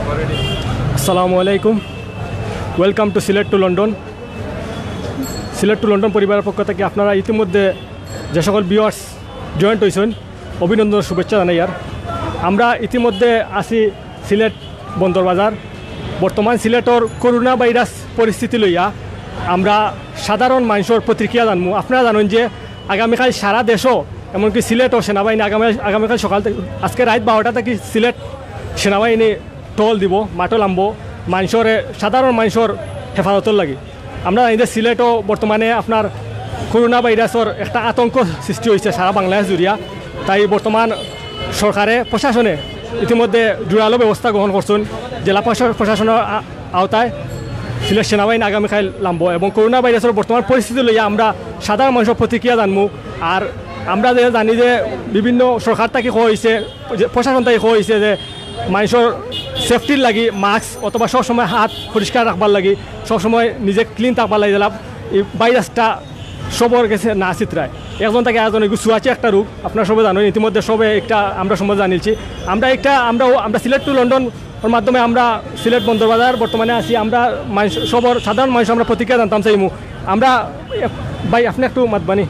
আসসালামু আলাইকুম, welcome to Sylhet to London. Sylhet to London পরিবারের পক্ষ থেকে আপনারা ইতিমধ্যে যে সকল ভিউয়ার্স জয়েন্ট হয়েছেন অভিনন্দন শুভেচ্ছা জানাই। আর আমরা ইতিমধ্যে আছি সিলেট বন্দর বাজার। বর্তমান সিলেটর করোনা ভাইরাস পরিস্থিতি লইয়া আমরা সাধারণ মানুষের প্রতিক্রিয়া জানবো। আপনারা জানেন যে আগামীকাল সারা দেশও এমনকি সিলেটও সেনাবাহিনী আগামীকাল সকাল থেকে আজকে রাত 12টা থেকে সিলেট সেনাবাহিনী টল দিব, মাঠও নামবো মানুষের সাধারণ মানুষের হেফাজতর লাগে। আমরা জানি যে সিলেটও বর্তমানে আপনার করোনা ভাইরাসের একটা আতঙ্ক সৃষ্টি হয়েছে সারা বাংলাদেশ জুড়িয়া। তাই বর্তমান সরকারে প্রশাসনে ইতিমধ্যে জোরালো ব্যবস্থা গ্রহণ করছেন। জেলা প্রশাসনের আওতায় সিলেট সেনাবাহিনী আগামীকাল নামবো এবং করোনা ভাইরাসের বর্তমান পরিস্থিতি লইয়া আমরা সাধারণ মানুষের প্রতিক্রিয়া জানবো। আর আমরা যে জানি যে বিভিন্ন সরকার থেকে কোয়া হয়েছে, প্রশাসন থেকে কোয়া হয়েছে যে মানুষের সেফটির লাগি মাস্ক অথবা সবসময় হাত পরিষ্কার রাখবার লাগি, সবসময় নিজে ক্লিন থাকবার লাগে। এই ভাইরাসটা সবর কাছে না চিত্রায় একজন থেকে একজন ছুঁয়াছে একটা রোগ, আপনারা সবাই জানেন। ইতিমধ্যে সবে একটা আমরা সমাজ জানিয়েছি। আমরা সিলেট টু লন্ডন ওর মাধ্যমে আমরা সিলেট বন্দর বাজার বর্তমানে আছি। আমরা মানুষ সবর সাধারণ মানুষ আমরা প্রতিক্রিয়া জানতাম চাইমু। আমরা ভাই আপনি একটু মাতবানি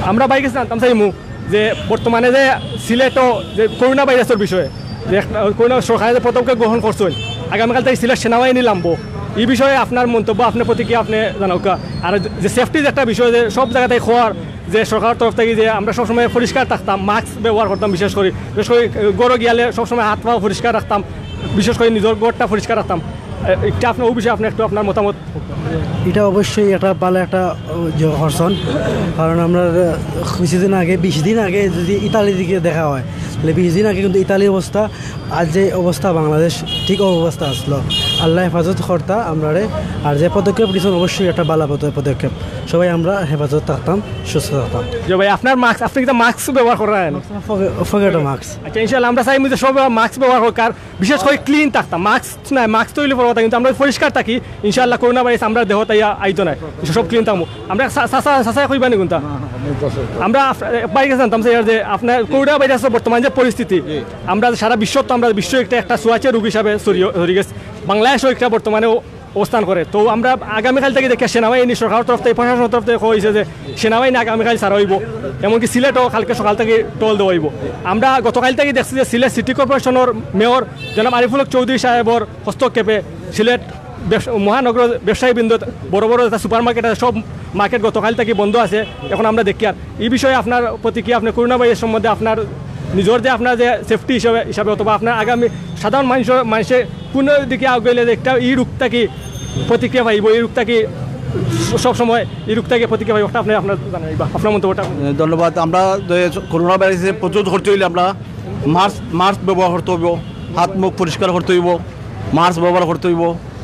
আমরা বাইক জানতাম চাইমু যে বর্তমানে যে সিলেটও যে করোনা ভাইরাসের বিষয়ে যে করোনা সরকারে যে পদক্ষেপ গ্রহণ করছেন, আগামীকাল থেকে সিলেট সেনাবাহিনী নামবো, এই বিষয়ে আপনার মন্তব্য, আপনার প্রতিক্রিয়া আপনি জানাওকা। আর যে সেফটির একটা বিষয় যে সব জায়গাতে খোয়ার যে সরকারের তরফ থেকে যে আমরা সবসময় পরিষ্কার থাকতাম, মাস্ক ব্যবহার করতাম, বিশেষ করে গড় গিয়ালে সবসময় হাত পা পরিষ্কার রাখতাম, বিশেষ করে নিজের গড়টা পরিষ্কার রাখতাম। এটা আপনার ওই বিষয়ে আপনি একটু আপনার মতামত। এটা অবশ্যই একটা ভালো একটা হরসন, কারণ আমরা কিছুদিন আগে 20 দিন আগে যদি ইতালির দিকে দেখা হয় তাহলে 20 দিন আগে কিন্তু ইতালির অবস্থা আর যে অবস্থা বাংলাদেশ ঠিক অবস্থা আসলো। আল্লাহ হেফাজত কর্তা আমরা। আর যে পদক্ষেপ নিয়েছেন অবশ্যই একটা ভালো পদক্ষেপ। সবাই আমরা হেফাজত থাকতাম, সুস্থ থাকতাম। যে ভাই আপনার মাস্ক, আপনি কিন্তু মাস্ক ব্যবহার করেন? ফগেটো মাস্ক। আচ্ছা, ইনশাআল্লাহ আমরা চাই যে সব মাস্ক ব্যবহার হোক, আর বিশেষ করে ক্লিন থাকতাম। মাস্ক নাই, মাস্ক তৈরি করার কথা কিন্তু আমরা পরিষ্কার থাকি। ইনশাআল্লাহ করোনা ভাইরাস আমরা দেহ তাই আইতো নাই, সব ক্লিন থাকবো। আমরা সাসা কইবা নি কোনটা আমরা বাইরে জানতাম যে আপনার করোনা ভাইরাসের বর্তমান যে পরিস্থিতি, আমরা সারা বিশ্ব তো আমরা বিশ্ব একটা সোয়াচে রোগ হিসাবে ছড়িয়ে গেছে, বাংলাদেশও একটা বর্তমানে অবস্থান করে। তো আমরা আগামীকাল থেকে দেখে সেনাবাহিনী সরকারের তরফ থেকে প্রশাসনের তরফ থেকে হয়েছে যে সেনাবাহিনী আগামীকাল ছাড়া হইব, এমনকি সিলেটও কালকে সকাল থেকে টোল দেওয়া হইব। আমরা গতকাল থেকে দেখছি যে সিলেট সিটি কর্পোরেশনের মেয়র জনাব আরিফুল হক চৌধুরী সাহেবর হস্তক্ষেপে সিলেট মহানগর ব্যবসায়ীবৃন্দ বড় বড় সুপার মার্কেট আছে, সব মার্কেট গতকাল থেকে বন্ধ আছে। এখন আমরা দেখি আর এই বিষয়ে আপনার প্রতিক্রিয়া, আপনি করোনা ভাইরাস সম্বন্ধে আপনার নিজের যে আপনার যে সেফটি হিসাবে অথবা আপনার আগামী সাধারণ মানুষের কোন দিকে আগেলে যে একটা এই রোগটা কি প্রতিক্রিয়া পাইব, এই রোগটা কি সবসময় এই রোগটা কি প্রতিক্রিয়া পাইব, আপনি আপনার জানাইবা আপনার মন্তব্যটা। ধন্যবাদ। আমরা করোনা ভাইরাসে প্রচুর করতে হইলে আমরা মাস্ক ব্যবহার করতে হইব, হাত মুখ পরিষ্কার করতে হইব, মাস্ক ব্যবহার করতে হইব,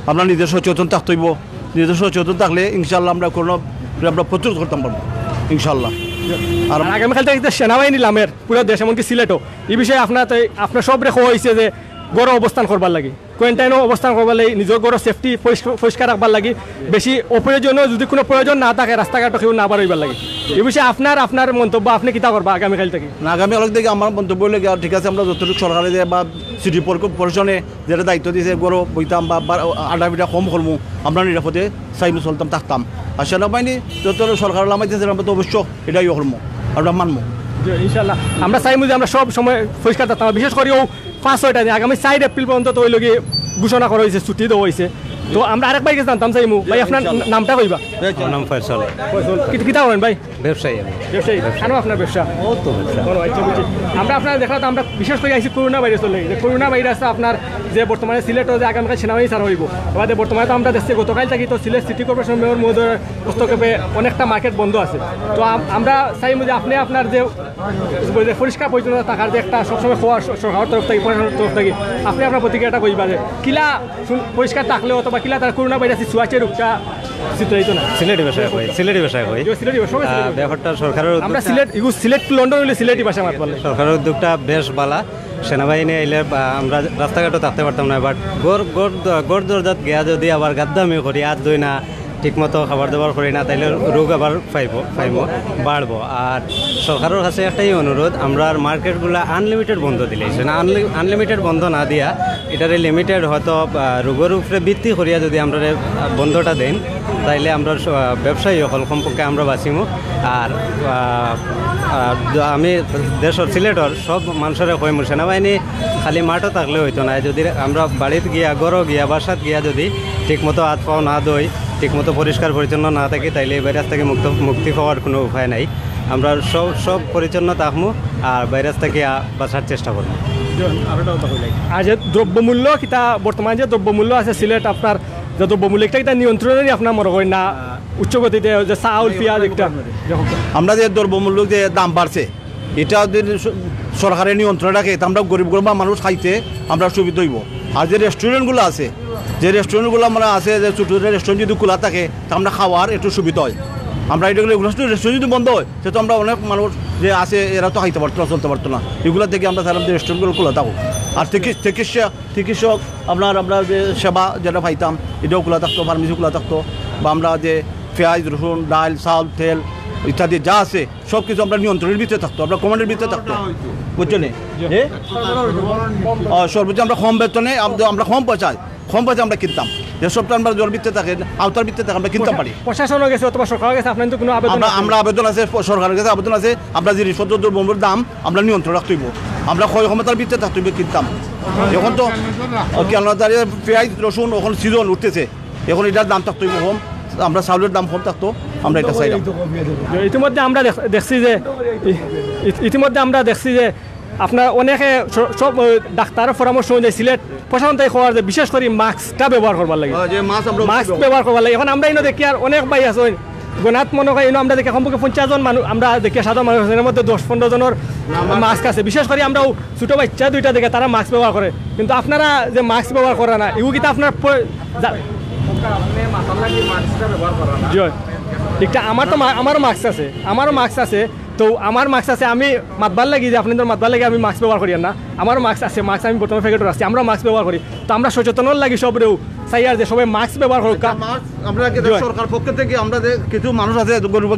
আমরা নিজস্ব সচেতন থাকতে হইব। নিজস্ব সচেতন থাকলে ইনশাল্লাহ আমরা করোনা আমরা প্রচুর করতে পারবো ইনশাল্লাহ। আর আগামীকাল থেকে সেনাবাহিনী নামের পুরো দেশ এমনকি সিলেটও এই বিষয়ে আপনার সব রেখা হয়েছে যে গড় অবস্থান করবার লাগে, কোয়ারেন্টাইনও অবস্থান করবার লাগে, নিজের গড় সেফটি পরিষ্কার রাখবার লাগে, বেশি অপ্রয়োজনীয় যদি কোনো প্রয়োজন না থাকে রাস্তাঘাটও কেউ না বাড়াইবার লাগে। এই বিষয়ে আপনার মন্তব্য, আপনি কিতা করবা আগামীকাল থেকে? আগামীকাল থেকে আমার মন্তব্য হলে ঠিক আছে, আমরা যতটুকু সরকারে বা সিটি প্রশাসনে যেটা দায়িত্ব দিয়েছে গড় বইতাম বা আড্ডা পিঠা কম করবো, আমরা নিরাপদে চাইলে চলতাম থাকতাম। আর সেনাবাহিনী যত সরকার নামাইতেছে আমরা তো অবশ্য এটাই করবো, আমরা মানবো ইনশাল্লাহ। আমরা চাইবো যে আমরা সব সময় পরিষ্কার থাকতাম, বিশেষ করে 5-6টা দিন আগামী 4 এপ্রিল পর্যন্ত তো ওই লোকে ঘোষণা করা হয়েছে, ছুটি দেওয়া হয়েছে। তো আমরা আরেক ভাইকে জানতাম চাইমু, ভাই আপনার নামটা কইবা? নাম ফয়সাল। কিতা করেন ভাই? ব্যবসায়ী। ব্যবসায়ী? কেন আপনার ব্যবসা? আমরা আপনার দেখলাম আমরা বিশেষ করে আইসি করোনা ভাইরাস চলে গেছে। করোনা ভাইরাস আপনার যে বর্তমানে সিলেটও যে আগামীকাল সেনাবাহিনী ছাড়া হইব, এবার বর্তমানে তো আমরা দেখছি গতকাল থাকি তো সিলেট সিটি কর্পোরেশন মেয়র মহোদয়ের হস্তক্ষেপে অনেকটা মার্কেট বন্ধ আছে। তো আমরা চাইবো যে আপনি আপনার যে পরিষ্কার পরিচ্ছন্নতা থাকার যে একটা সবসময় খোয়া সরকারের তরফ থেকে প্রশাসনের তরফ থেকে আপনি আপনার প্রতিক্রিয়াটা কইবা যে কিলা পরিষ্কার থাকলেও অথবা কিলা তার করোনা ভাইরাস ছুয়াচে রোগটা চিত্রায়িত না। সিলেটি ভাষায় কই, সিলেটি ভাষায় কই, সিলেটি ভাষা ব্যাপারটা সরকারের আমরা সিলেট লন্ডন হইলে সিলেটি ভাষা মাত বলে। সরকারের উদ্যোগটা বেশ ভালো। সেনাবাহিনী আইলে আমরা রাস্তাঘাটও থাকতে পারতাম না, বাট গড় দরজাত গিয়া যদি আবার গাদ্দামি করি আর দই না ঠিকমতো খাবার দাবার করি না, তাইলে রোগ আবার বাড়বো। আর সরকারের কাছে একটাই অনুরোধ, আমরা মার্কেটগুলো আনলিমিটেড বন্ধ দিলেছে না, আনলিমিটেড বন্ধ না দিয়া এটারে লিমিটেড হয়তো রোগের উপরে ভিত্তি করিয়া যদি আমরা বন্ধটা দেন তাইলে আমরা ব্যবসায়ী সকল সম্পর্কে আমরা বাঁচিমু। আর আমি দেশের সিলেটর সব মানুষের কইমু সেনাবাহিনী খালি মাঠও থাকলে হইতো না, যদি আমরা বাড়িতে গিয়া গড়ও গিয়া বাসাত গিয়া যদি ঠিকমতো হাত পাও না দই ঠিকমতো পরিষ্কার পরিচ্ছন্ন না থাকি তাইলে এই ভাইরাস থেকে মুক্তি পাওয়ার কোনো উপায় নাই। আমরা সব পরিচ্ছন্ন থাকবো আর ভাইরাস থেকে বাঁচার চেষ্টা করবো। আর যে দ্রব্যমূল্য কিতা বর্তমানে যে দ্রব্যমূল্য আছে সিলেট আপনার যে দ্রব্যমূল্য একটা নিয়ন্ত্রণেরই আপনার মনে করেন না উচ্চগতিতে যে চাউল পেঁয়াজ একটা আমরা যে দ্রব্যমূল্য যে দাম বাড়ছে এটা যদি সরকারের নিয়ন্ত্রণ রাখে তা আমরা গরিব গরিব মানুষ খাইতে আমরা সুবিধা হইব। আর যে রেস্টুরেন্টগুলো আছে আমরা আছে যে ছোটো রেস্টুরেন্ট যদি খোলা থাকে তা আমরা খাওয়ার একটু সুবিধা হয়। আমরা এটাগুলো রেস্টুরেন্ট যদি বন্ধ হয় সেহেতু আমরা অনেক মানুষ যে আছে এরা তো খাইতে পারতো না চলতে পারতো না, এগুলো থেকে আমরা চাইলাম যে রেস্টুরেন্টগুলো খোলা থাকো। আর চিকিৎসক আমরা যে সেবা যেটা পাইতাম এটাও খোলা থাকতো, ফার্মেসি খোলা থাকতো, বা আমরা যে পেঁয়াজ রসুন ডাল চাউল তেল ইত্যাদি যা আছে সব কিছু আমরা নিয়ন্ত্রণের ভিতরে থাকতো, আমরা কমান্ডের ভিতরে থাকতো, বুঝছো নি? সর্বোচ্চ আমরা কম বেতনে আমরা কম পয়সায় আমরা কিনতাম, যেসবটা আমরা জোর ভিত্তিতে থাকে আওতার ভিত্তিতে থাকে আমরা কিনতে পারি। প্রশাসনও গেছে অথবা সরকার গেছে, আপনার তো কোনো আবেদন? আমরা আবেদন আছে, সরকারের কাছে আবেদন আছে, আমরা জিনিসপত্র দ্রব্যমূল্যের দাম আমরা নিয়ন্ত্রণ রাখতে হইব, আমরা ক্ষয় ক্ষমতার ভিত্তিতে থাকতে হইব কিনতাম। এখন তো কেন পেঁয়াজ রসুন এখন সিজন উঠতেছে, এখন এটার দাম থাকতে হইব কম, আমরা চাউলের দাম কম থাকতো, আমরা এটা চাইলাম। ইতিমধ্যে আমরা দেখছি যে আপনার অনেকে সব ডাক্তারের পরামর্শ অনুযায়ী সিলেট প্রশাসন তাই খবর যে বিশেষ করে মাস্কটা ব্যবহার করবার লাগে, মাস্ক ব্যবহার করবার লাগে। এখন আমরা দেখি আর অনেক ভাই আছে গণাত মনে হয় আমরা দেখি সম্পর্কে 50 জন মানুষ, আমরা দেখি সাধারণ মানুষ এর মধ্যে 10-15 জনের মাস্ক আছে। বিশেষ করে আমরাও ছোটো বাচ্চা দুইটা দেখে তারা মাস্ক ব্যবহার করে, কিন্তু আপনারা যে মাস্ক ব্যবহার করে না এগুলো কিন্তু আপনার ঠিকটা আমারও মাস্ক আছে তো আমার মাস্ক আছে, আমি মাতবার লাগি যে আপনাদের মাতবার লাগে আমি মাস্ক ব্যবহার করি না, আমারও মাস্ক আছে, মাস্ক আমি বর্তমানে প্যাকেটে রাখছি, আমরা মাস্ক ব্যবহার করি। তো আমরা সচেতন লাগি সবরেও চাই আর যে সবাই মাস্ক ব্যবহার করুক। আমরা সরকার পক্ষ থেকে আমরা যে কিছু মানুষ আছে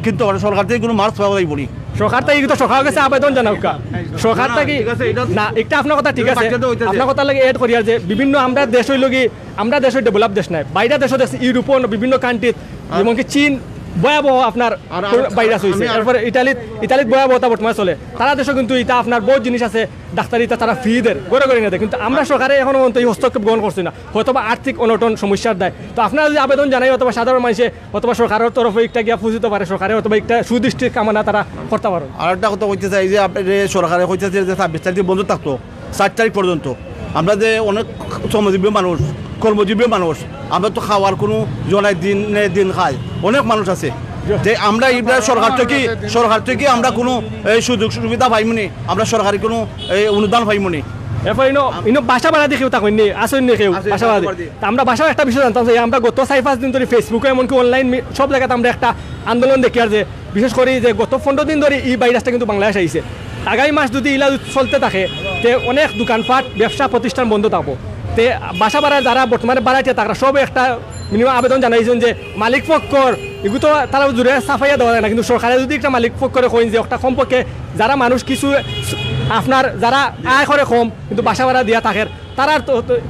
কিন্তু সরকার থেকে কোনো মাস্ক পাওয়া যাইব না, সরকার থেকে কিন্তু সরকার কাছে আবেদন জানাওক সরকার থেকে না, একটা আপনার কথা ঠিক আছে, আপনার কথা লাগে এড করি আর যে বিভিন্ন আমরা দেশ হইল কি আমরা দেশের ডেভেলপ দেশ নাই, বাইরে দেশও দেখছি ইউরোপন বিভিন্ন কান্ট্রিত এমনকি চীন ভয়াবহ আপনার ভাইরাস হয়েছে, তারপরে ইতালিত ভয়াবহতা বর্তমানে চলে, তারা দেশও কিন্তু এটা আপনার বহুত জিনিস আছে ডাক্তার ইটা তারা ফ্রি দেয় গড়ে গড়ে নিয়ে দেয়, কিন্তু আমরা সরকারে এখনো এই হস্তক্ষেপ গ্রহণ করছি না, হয়তোবা আর্থিক অনটন সমস্যার দেয়। তো আপনারা যদি আবেদন জানাই অথবা সাধারণ মানুষে অথবা সরকারের তরফে একটা গিয়া ফুজিতে পারে, সরকারে অথবা একটা সুদৃষ্টির কামনা তারা করতে পারে। আর একটা কথা কইতে চাই যে আপনি সরকারে কইতেছে যে 26 তারিখ বন্ধ থাকতো 7 তারিখ পর্যন্ত, আমরা যে অনেক শ্রমজীবী মানুষ কর্মজীবী মানুষ, আমরা তো খাওয়ার কোনো জনায় দিন খাই অনেক মানুষ আছে, যে আমরা এইবার সরকার থেকে আমরা কোনো সুযোগ সুবিধা পাইমনি, আমরা সরকারি কোনো অনুদান পাইমনি। এরপর বাসা ভাড়া দেখেও তা হয়নি আসেননি কেউ বাসা ভাড়া দিয়ে, আমরা বাসাও একটা বিষয় জানতাম যে আমরা গত 4-5 দিন ধরে ফেসবুকে এমনকি অনলাইন সব জায়গাতে আমরা একটা আন্দোলন দেখি আর যে বিশেষ করে যে গত 15 দিন ধরে এই ভাইরাসটা কিন্তু বাংলাদেশ আইছে, আগামী মাস যদি ইলা চলতে থাকে তে অনেক দোকানপাট ব্যবসা প্রতিষ্ঠান বন্ধ থাকবো, তে বাসা ভাড়া যারা বর্তমানে বাড়াইছে তারা সব একটা মিনিমাম আবেদন জানাইছেন যে মালিক পক্ষর এগুলো তো তারা জুড়ে সাফাইয়া দেওয়া যায় না, কিন্তু সরকারে যদি একটা মালিক পক্ষরে কইন যে একটা কমপক্ষে যারা মানুষ কিছু আপনার যারা আয় করে কম কিন্তু বাসা ভাড়া দিয়া থাকে তারা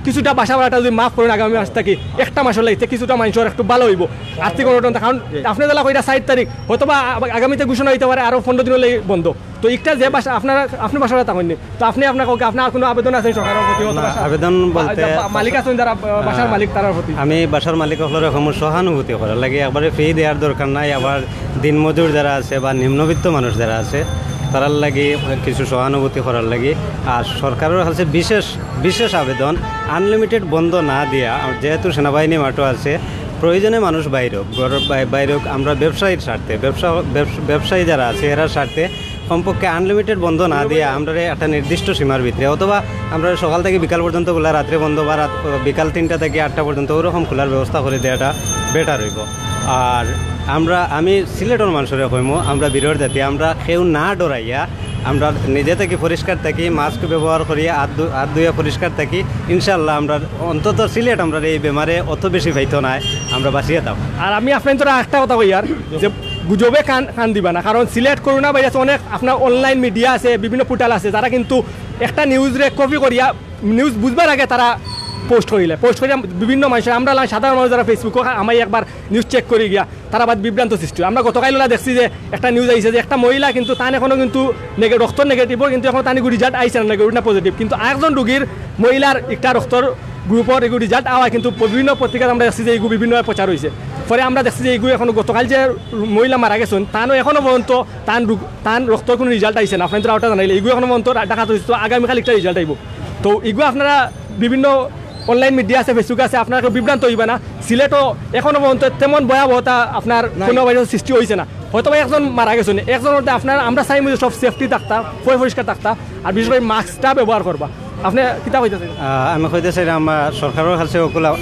কিছুটা বাসা ভাড়াটা যদি মাফ করেন আগামী মাস থেকে একটা মাসের লাগতে কিছুটা মানুষের একটু ভালো হইব আর্থিক অনটন, কারণ আপনি জেলা কইটা 7 তারিখ হয়তোবা আগামীতে ঘোষণা হইতে পারে আরও 15 দিনের লাগে বন্ধ, তো একটা যে বাসা আপনি বাসা ভাড়া থাকেননি, তো আপনি আপনার কোনো আবেদন আছে সরকারের প্রতি? আবেদন বলতে মালিক আছেন যারা বাসার মালিক তার প্রতি আমি বাসার মালিক হলের সহানুভূতি করার লাগে, একবারে ফি দেওয়ার দরকার নাই, আবার দিনমজুর যারা আছে বা নিম্নবিত্ত মানুষ যারা আছে তারার লাগে কিছু সহানুভূতি করার লাগে। আর সরকারের কাছে বিশেষ আবেদন আনলিমিটেড বন্ধ না দিয়া, যেহেতু সেনাবাহিনী মাঠও আছে প্রয়োজনে মানুষ বাইরেও আমরা ব্যবসায়ীর স্বার্থে ব্যবসায়ী যারা আছে এরার স্বার্থে কমপক্ষে আনলিমিটেড বন্ধ না দিয়ে আমরা একটা নির্দিষ্ট সীমার ভিতরে অথবা আমরা সকাল থেকে বিকাল পর্যন্ত খোলা, রাত্রে বন্ধ বা বিকাল 3টা থেকে 8টা পর্যন্ত ওরকম খোলার ব্যবস্থা করে দেওয়াটা বেটার হইব। আর আমি সিলেটের মানুষের কইমো আমরা বিরোধ জাতি, আমরা কেউ না ডরাইয়া আমরা নিজে থেকে পরিষ্কার থাকি, মাস্ক ব্যবহার করি, হাত ধুয়ে পরিষ্কার থাকি, ইনশাল্লাহ আমরা অন্তত সিলেট আমরা এই বেমারে অত বেশি পাইতো না, আমরা বাঁচিয়ে থাকবো। আর আমি আপনার তোরা একটা কথা কই আর যে গুজবে কান দিবা না, কারণ সিলেট করোনা ভাইরাস অনেক আপনার অনলাইন মিডিয়া আছে, বিভিন্ন পোর্টাল আছে যারা কিন্তু একটা নিউজ রে কপি করিয়া নিউজ বুঝবার আগে তারা পোস্ট করিলে বিভিন্ন মানুষের আমরা সাধারণ মানুষ যারা ফেসবুকে আমি একবার নিউজ চেক করি গিয়া তারা বাদ বিভ্রান্ত সৃষ্টি আমরা গতকাল দেখছি যে একটা নিউজ আইছে যে একটা মহিলা কিন্তু তান এখনো কিন্তু রক্তর নেগেটিভ কিন্তু এখন তানি রিজাল্ট আইছে না নেগেটিভ না পজিটিভ কিন্তু একজন রোগীর মহিলার একটা রক্তর গ্রুপর এগুলো রেজাল্ট আওয়া কিন্তু বিভিন্ন পত্রিকায় আমরা দেখছি যে এইগুলো বিভিন্ন প্রচার হয়েছে পরে আমরা দেখছি যে এইগুলো এখন গতকাল যে মহিলা মারা গেছেন তানও এখনও পর্যন্ত তান রক্তর কোনো রেজাল্ট আইছে না আপনাদের ওটা জানাইলে এগুলো এখনও পর্যন্ত ডাকাত হয়েছে তো আগামীকাল একটা রেজাল্ট আইব তো এগুলো আপনারা বিভিন্ন অনলাইন মিডিয়া আছে ফেসবুক আছে আপনার বিভ্রান্ত হইবে না সিলেটও এখনও পর্যন্ত তেমন ভয়াবহতা আপনার কোনো ভাইরাস সৃষ্টি হয়েছে না হয়তো একজন মারা গেছেন একজনের আপনার আমরা চাই যে সব সেফটি থাকতা পরিষ্কার থাকতা আর বিশেষ করে মাস্কটা ব্যবহার করবা আপনি কিতা কইতেছেন আমি কইতেছি আমার সরকারের কাছে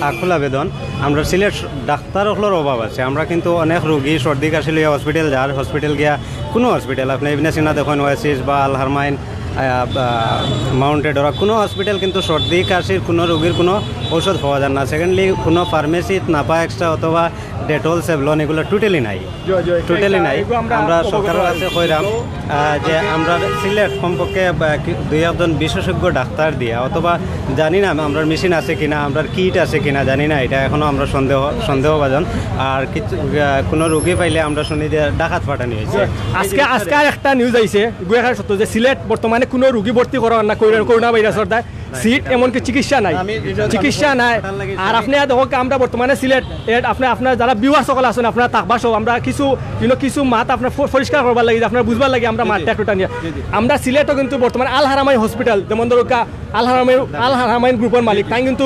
আকুল আবেদন আমরা সিলেট ডাক্তারগুলোর অভাব আছে আমরা কিন্তু অনেক রোগী সর্দি কাশি লিয়ে হসপিটাল যার হসপিটাল গিয়া কোনো হসপিটাল আপনি ইবনে সিনা দেখুন ওয়াসিস বা আলহারমাইন মাউন্টেড ওরা কোনো হসপিটাল কিন্তু সর্দি কাশির কোনো রোগীর কোনো ঔষধ পাওয়া যায় না সেকেন্ডলি কোনো ফার্মেসিত নাপা এক্সট্রা অথবা ডেটল সেভলন এগুলো টোটালি নাই আমরা সরকারের কাছে কইরাম যে আমরা সিলেট কমপক্ষে দুই একজন বিশেষজ্ঞ ডাক্তার দিয়া অথবা জানি না আমরা মেশিন আছে কিনা আমরা কিট আছে কিনা জানি না এটা এখনও আমরা সন্দেহভাজন আর কিছু কোনো রোগী পাইলে আমরা শুনি যে ডাকাত পাঠানো হয়েছে আজকে একটা নিউজ আইছে সত্য যে সিলেট বর্তমানে কোনো রোগী ভর্তি করা না করোনা ভাইরাসের দায় সিট এমনকি চিকিৎসা নাই আর আপনি দেখো আমরা বর্তমানে সিলেট আপনার যারা ভিউয়ার সকল আছেন আপনার তাকবা সব আমরা কিছু মাত আপনার পরিষ্কার করবার লাগে আপনার বুঝবার লাগে আমরা মাঠটা একটা নিয়ে আমরা সিলেটও কিন্তু বর্তমানে আল হারামাইন হসপিটাল যেমন ধরো আল হারামাইন গ্রুপের মালিক তাই কিন্তু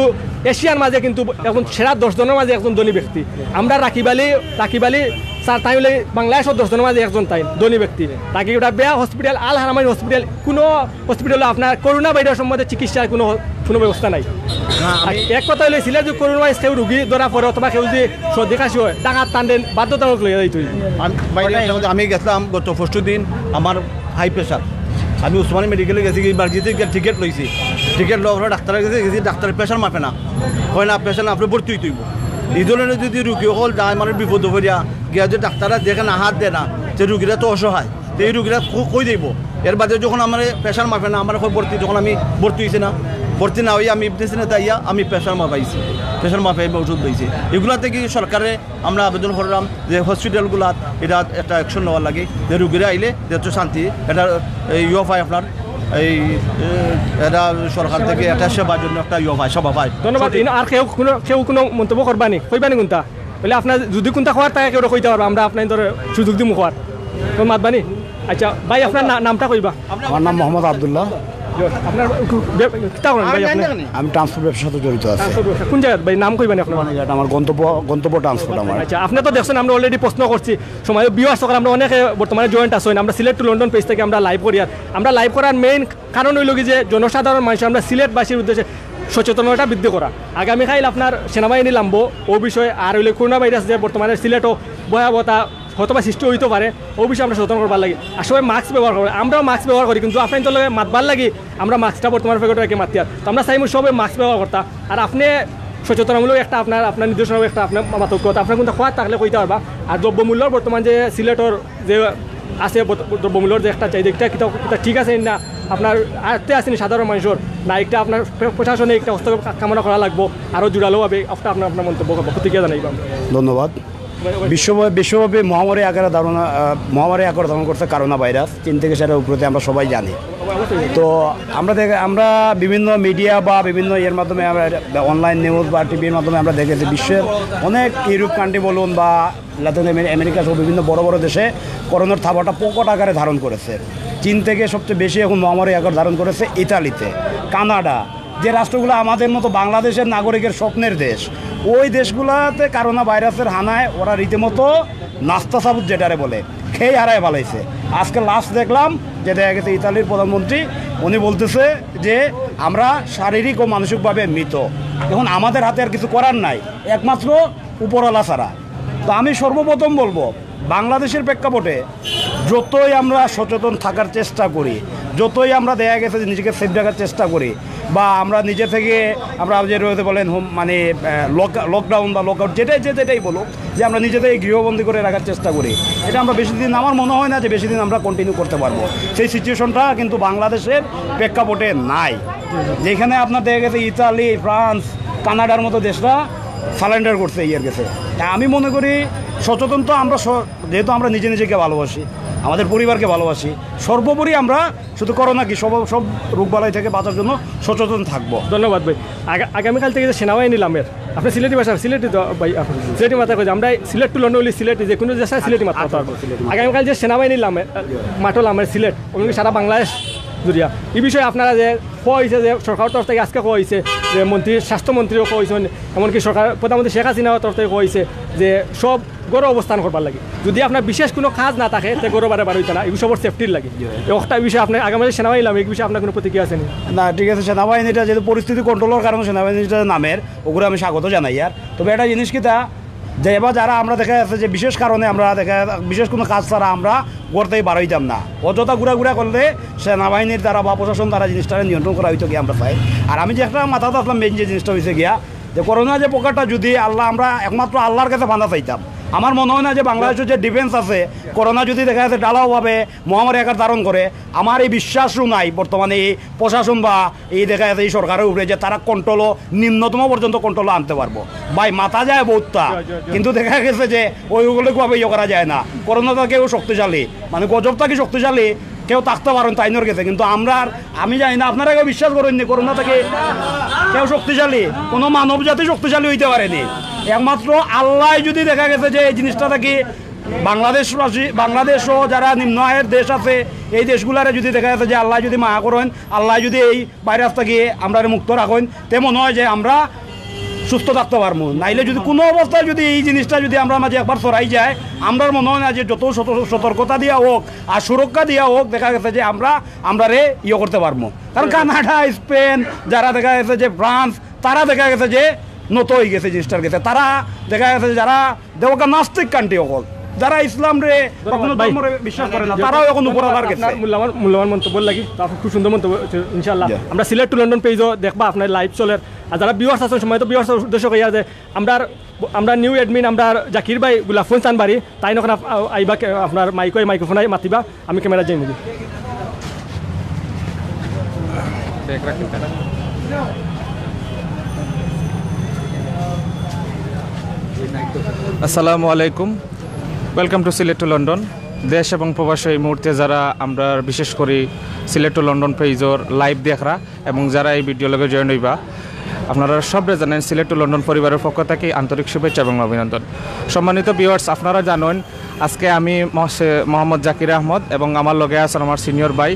এশিয়ার মাঝে কিন্তু এখন সেরা 10 জনের মাঝে একজন ধনী ব্যক্তি আমরা রাখিবালি স্যার তাই হলে বাংলাদেশের 10 জনের মাঝে একজন তাই ধনী ব্যক্তি তাকে ওটা বেয়া হসপিটাল আল হারামাইন হসপিটাল কোনো হসপিটালে আপনার করোনা ভাইরাস সম্বন্ধে চিকিৎসার কোনো ব্যবস্থা নাই এক কথা হলে সিলেট যে করোনা ভাইরাস কেউ রোগী ধরা পড়ে অথবা কেউ যে সর্দি কাশি হয় টাকা টানদেন বাধ্যতামূলক লইয়া যাইতে আমি গেছিলাম গত 1 দিন আমার হাই প্রেশার আমি উসমানী মেডিকেলে গেছি ইমার্জেন্সি টিকিট লইছি টিকিট লওয়ার ডাক্তারের কাছে গেছি ডাক্তারের প্রেশার মাপে না হয় না প্রেশার না আপনি ভর্তি হইতেইব এই ধরনের যদি রুগী হল যায় মানে বিপদ হইয়া গিয়া যে ডাক্তাররা দেখে না হাত দেয় না যে রুগীরা তো অসহায় তো এই রুগীরা কই দেব এর বাদে যখন আমার প্রেশার মাপে না আমার ভর্তি যখন আমি ভর্তি হয়েছি না ভর্তি না হইয়া আমি ইবনেসিনে তাইয়া আমি প্রেশার মাপাইছি প্রেশার মাপাই ওষুধ দিয়েছি এগুলাতে কি সরকারে আমরা আবেদন করলাম যে হসপিটালগুলাত এটা একটা অ্যাকশন নেওয়ার লাগে যে রুগীরা আইলে যেহেতু শান্তি এটা ইয়ে পায় আপনার এই এটা সরকার থেকে একটা সেবার জন্য একটা ইয়ে পায় সভা পায় ধন্যবাদ আর কেউ কোনো মন্তব্য করবানি কইবানি কোনটা বলে আপনার যদি কোনটা খাওয়ার তাকে কেউ কইতে পারবো আমরা আপনার ধরে সুযোগ দিব খাওয়ার মাতবানি আচ্ছা ভাই আপনার নামটা কইবা আমার নাম মোহাম্মদ আবদুল্লাহ আপনার ভাই আমি ট্রান্সপোর্ট ব্যবসার সাথে জড়িত আছি কোন জায়গা ভাই নাম কইবানি আপনার আমার গন্তব্য ট্রান্সপোর্ট আমার আচ্ছা আপনি তো দেখছেন আমরা অলরেডি প্রশ্ন করছি সময় বিওয়ার সকাল আমরা অনেকে বর্তমানে জয়েন্ট আছেন আমরা সিলেট টু লন্ডন পেজ থেকে আমরা লাইভ করি আর আমরা লাইভ করার মেইন কারণ হইল কি যে জনসাধারণ মানুষ আমরা সিলেটবাসীর উদ্দেশ্যে সচেতনতা বৃদ্ধি করা আগামীকাল আপনার সেনাবাহিনী নামবো ও বিষয়ে আর হইলে করোনা ভাইরাস যে বর্তমানে সিলেটও ভয়াবহতা হয়তো বা সৃষ্টি হইতে পারে ও বিষয়ে আমরা সচেতন করবার লাগে আর সবাই মাস্ক ব্যবহার করে আমরাও মাস্ক ব্যবহার করি কিন্তু আপনার তো মাতবার লাগে আমরা মাস্কটা বর্তমানে ফেরত মাতি আর তো আমরা চাইমু সবাই মাস্ক ব্যবহার করতাম আর আপনি সচেতনমূলক একটা আপনার নির্দেশনা একটা আপনার মাতব্যতা আপনার কিন্তু খোয়ার থাকলে কইতে পারবা আর দ্রব্যমূল্যর বর্তমান যে সিলেটর যে আছে দ্রব্যমূল্যর যে একটা চাহিদা এটা ঠিক আছে না আপনার আয়ত্তে আসেনি সাধারণ মানুষের না একটা আপনার প্রশাসনে একটা হস্তক্ষেপ কামনা করা লাগবো আরও জোরালোভাবে আপনার মন্তব্য প্রতিক্রিয়া জানাইবা ধন্যবাদ বিশ্বব্যাপী মহামারী আকারে ধারণ করছে করোনা ভাইরাস চীন থেকে সেটার উপরে আমরা সবাই জানি তো আমরা বিভিন্ন মিডিয়া বা বিভিন্ন এর মাধ্যমে আমরা অনলাইন নিউজ বা টিভির মাধ্যমে আমরা দেখেছি বিশ্বের অনেক ইউরোপ কান্ট্রি বলুন বা লাতিন আমেরিকা সহ বিভিন্ন বড় বড় দেশে করোনার থাবাটা প্রকট আকারে ধারণ করেছে চীন থেকে সবচেয়ে বেশি এখন মহামারী আকার ধারণ করেছে ইতালিতে কানাডা যে রাষ্ট্রগুলো আমাদের মতো বাংলাদেশের নাগরিকের স্বপ্নের দেশ ওই দেশগুলোতে করোনা ভাইরাসের হানায় ওরা রীতিমতো নাস্তা সাবুত যেটারে বলে খেয়ে হারায় ফেলাইছে আজকে লাস্ট দেখলাম যে দেখা গেছে ইতালির প্রধানমন্ত্রী উনি বলতেছে যে আমরা শারীরিক ও মানসিকভাবে মৃত এখন আমাদের হাতে আর কিছু করার নাই একমাত্র উপরওয়ালা ছাড়া তো আমি সর্বপ্রথম বলবো বাংলাদেশের প্রেক্ষাপটে যতই আমরা সচেতন থাকার চেষ্টা করি যতই আমরা দেখা গেছে যে নিজেকে সেফ রাখার চেষ্টা করি বা আমরা নিজে থেকে আমরা যে রয়েছে বলেন মানে লকডাউন বা লকআউট যেটাই বলো যে আমরা নিজে থেকে গৃহবন্দী করে রাখার চেষ্টা করি এটা আমরা বেশি দিন আমার মনে হয় না যে বেশি দিন আমরা কন্টিনিউ করতে পারবো সেই সিচুয়েশনটা কিন্তু বাংলাদেশের প্রেক্ষাপটে নাই যেখানে আপনার দেখা গেছে ইতালি, ফ্রান্স, কানাডার মতো দেশরা সারেন্ডার করছে ইয়ের গেছে। আমি মনে করি সচেতন তো আমরা, যেহেতু আমরা নিজে নিজেকে ভালোবাসি, আমাদের পরিবারকে ভালোবাসি, সর্বোপরি আমরা শুধু করোনা কি সব রোগবালাই থেকে বাঁচার জন্য সচেতন থাকবো। ধন্যবাদ ভাই। আগামীকাল থেকে যে সেনাবাহিনী নামের আপনি সিলেটি ভাষা, সিলেটি তো ভাই সিলেটি মাথা কই আমরা সিলেট টু লন্ডন সিলেটি যে কোনো দেশে সিলেটি মাথা পারবো। আগামীকাল যে সেনাবাহিনী নামে মাঠল নামের সিলেট ওগুলো সারা বাংলাদেশ জুড়িয়া এই বিষয়ে আপনারা যে কোয়া হয়েছে যে সরকারের তরফ থেকে আজকে কোয়া হয়েছে যে স্বাস্থ্যমন্ত্রীও কোয়া হয়েছেন, এমনকি সরকার প্রধানমন্ত্রী শেখ হাসিনার তরফ থেকে কোয়া হয়েছে যে সব গড়ে অবস্থান করবার লাগে, যদি আপনার বিশেষ কোনো কাজ না থাকে তো গড়ে বারে হইতে না, এই সবর সেফটির লাগে। একটা বিষয়ে আপনার আগামী সেনাবাহিনী নামে এই বিষয়ে আপনার কোনো প্রতিক্রিয়া আছে না? ঠিক আছে, সেনাবাহিনীটা যেহেতু পরিস্থিতি কন্ট্রোলের কারণে সেনাবাহিনীটা নামের ওগুলো আমি স্বাগত জানাই। আর তবে একটা জিনিস কি তা যে এবার যারা আমরা দেখা যাচ্ছে যে বিশেষ কারণে আমরা বিশেষ কোনো কাজ ছাড়া আমরা করতেই বারোইতাম না, অযথা ঘুরা করলে সেনাবাহিনীর দ্বারা বা প্রশাসন দ্বারা জিনিসটা নিয়ন্ত্রণ করা হইতো গিয়ে আমরা চাই। আর আমি যে একটা মাথাতে আসলাম মেন যে জিনিসটা হয়েছে গিয়া যে করোনা যে প্রকারটা যদি আমরা একমাত্র আল্লাহর কাছে বাঁধা চাইতাম, আমার মনে হয় না যে বাংলাদেশের যে ডিফেন্স আছে করোনা যদি দেখা যাচ্ছে ডালাওভাবে মহামারী আকার ধারণ করে, আমার এই বিশ্বাসও নাই বর্তমানে এই প্রশাসন বা এই দেখা যাচ্ছে এই সরকারের উপরে যে তারা কন্ট্রোলও নিম্নতম পর্যন্ত কন্ট্রোলও আনতে পারবো। ভাই মাথা যায় বহুতটা, কিন্তু দেখা গেছে যে ওইগুলোভাবে ইয়ে করা যায় না। করোনাটা কেউ শক্তিশালী, মানে গজবটা কি শক্তিশালী কেউ থাকতে পারেন তাইনর গেছে, কিন্তু আমি জানি না আপনারা কেউ বিশ্বাস করেননি করোনা থেকে কেউ শক্তিশালী, কোনো মানব জাতি শক্তিশালী হইতে পারেনি। একমাত্র আল্লাহ যদি দেখা গেছে যে এই জিনিসটা থেকে বাংলাদেশও যারা নিম্ন আয়ের দেশ আছে এই দেশগুলারে যদি দেখা যাচ্ছে যে আল্লাহ যদি মায়া করেন, আল্লাহ যদি এই ভাইরাস থেকে আমরা মুক্ত রাখেন, তেমন হয় যে আমরা সুস্থ থাকতে পারবো। নাইলে যদি কোনো অবস্থায় যদি এই জিনিসটা যদি আমরা মাঝে একবার ছড়াই যায়, আমরা মনে হয় না যে যত সতর্কতা দিয়া হোক আর সুরক্ষা দিয়া হোক দেখা গেছে যে আমরা ইয়ে করতে পারবো। কারণ কানাডা, স্পেন, যারা দেখা গেছে যে ফ্রান্স, তারা দেখা গেছে যে নত হয়ে গেছে জিনিসটার গেছে, তারা দেখা গেছে যে যারা দেবকা নাস্তিক কান্ট্রি হোক, যারা ইসলাম রে বিশ্বাস করে না, তারাও এখন উপর আবার গেছে। মূল্যবান মন্তব্য লাগি, খুব সুন্দর মন্তব্য ইনশাআল্লাহ। আমরা সিলেট টু লন্ডন পেজও দেখবা আপনার লাইভ চলে। আর যারা ভিউয়ার্স আছেন সময় তো ভিউয়ার্স উদ্দেশ্য কইয়া যে আমরা নিউ অ্যাডমিন আমরা জাকির ভাই গুলাফুন চানবাড়ি তাই নখন আইবা আপনার মাইক্রোফোন মাতিবা, আমি ক্যামেরা যাই মুগি। আসসালামু আলাইকুম, welcome to Sylhet to London. দেশ এবং প্রবাসী এই মুহূর্তে যারা আমরা বিশেষ করে সিলেট টু লন্ডন পেজর লাইভ দেখরা এবং যারা এই ভিডিও লগে জয়েন হইবা, আপনারা সবরে জানেন সিলেট টু লন্ডন পরিবারের পক্ষ থেকে আন্তরিক শুভেচ্ছা এবং অভিনন্দন। সম্মানিত ভিউয়ার্স, আপনারা জানেন আজকে আমি মোহাম্মদ জাকির আহমদ এবং আমার লগে আছেন আমার সিনিয়র ভাই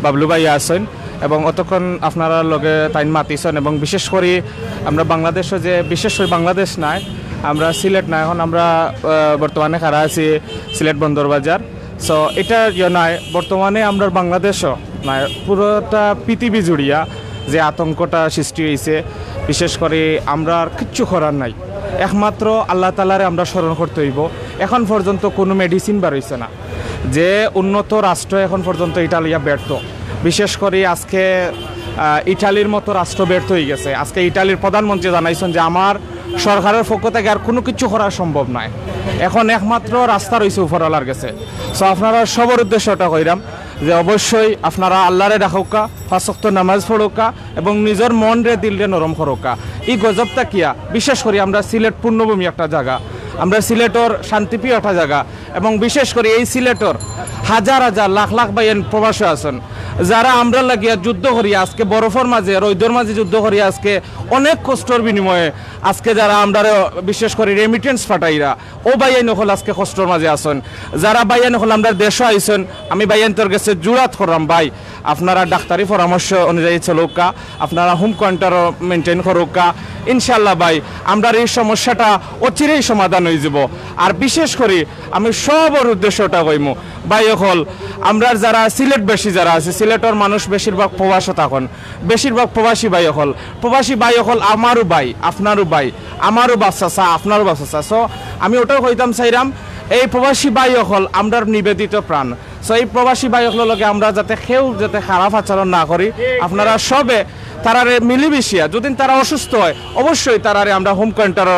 বাবলু ভাই আছেন এবং অতক্ষণ আপনারা লগে তাইন মাতিছেন এবং বিশেষ করে আমরা বাংলাদেশও যে বিশেষ করে বাংলাদেশ নাই, আমরা সিলেট না, এখন আমরা বর্তমানে খারা আছি সিলেট বন্দর বাজার। সো এটা নয়, বর্তমানে আমরা বাংলাদেশও নয় পুরোটা পৃথিবী জুড়িয়া যে আতঙ্কটা সৃষ্টি হয়েছে, বিশেষ করে আমরা আর কিচ্ছু করার নাই, একমাত্র আল্লাহ তাআলারে আমরা স্মরণ করতে হইব। এখন পর্যন্ত কোনো মেডিসিন বার হইছে না, যে উন্নত রাষ্ট্র এখন পর্যন্ত ইটালিয়া ব্যর্থ, বিশেষ করে আজকে ইটালির মতো রাষ্ট্র ব্যর্থ হয়ে গেছে। আজকে ইটালির প্রধানমন্ত্রী জানাইছেন যে আমার সরকারের পক্ষ থেকে আর কোনো কিছু করা সম্ভব নয়, এখন একমাত্র রাস্তা রয়েছে উপরওয়ালার গেছে। সো আপনারা সবার উদ্দেশ্যটা কইরাম যে অবশ্যই আপনারা আল্লাহরে ডাকৌকা, 5 ওয়াক্ত নামাজ পড়োকা এবং নিজের মন রে দিল রে নরম করোকা। এই গজবটা কিয়া, বিশেষ করে আমরা সিলেট পূর্ণভূমি একটা জায়গা, আমরা সিলেটর শান্তিপ্রিয় একটা জায়গা এবং বিশেষ করে এই সিলেটর হাজার হাজার লাখ লাখ বাইন প্রবাসী আছেন যারা আমরা লাগিয়া যুদ্ধ করিয়া আজকে বরফের মাঝে রৌদ্রের মাঝে যুদ্ধ করিয়া আজকে অনেক কষ্টর বিনিময়ে আজকে যারা আমরা বিশেষ করে রেমিটেন্স ফাটাইরা ও বাইয়ান হল আজকে কষ্টর মাঝে আছেন, যারা বাইয়ান হল আমরা দেশও আইছেন। আমি বাইয়ান্তর কাছে জুরাত করলাম ভাই আপনারা ডাক্তারি পরামর্শ অনুযায়ী চলুকা, আপনারা হোম কোয়ারেন্টাইন মেনটেন করুকা, ইনশাল্লাহ ভাই আমরা এই সমস্যাটা অচিরেই সমাধান হয়ে যাব। আর বিশেষ করে আমি সবার উদ্দেশ্যটা কইমু ভাই হল আমরা যারা সিলেটবাসী যারা আছে, সিলেটের মানুষ বেশিরভাগ প্রবাসী থাকুন, বেশিরভাগ প্রবাসী ভাই হল, প্রবাসী ভাই হল আমারও ভাই আপনারও ভাই, আমারও বাচ্চা আপনারও বাচ্চা। সো আমি ওটাও কইতাম চাইরাম এই প্রবাসী ভাই হল আমরা নিবেদিত প্রাণ। সো এই প্রবাসী ভাই হলের লগে আমরা যাতে কেউ যাতে খারাপ আচরণ না করি, আপনারা সবে তারারে মিলিমিশিয়া যদি তারা অসুস্থ হয় অবশ্যই তারারে আমরা হোম কোয়ারেন্টাইন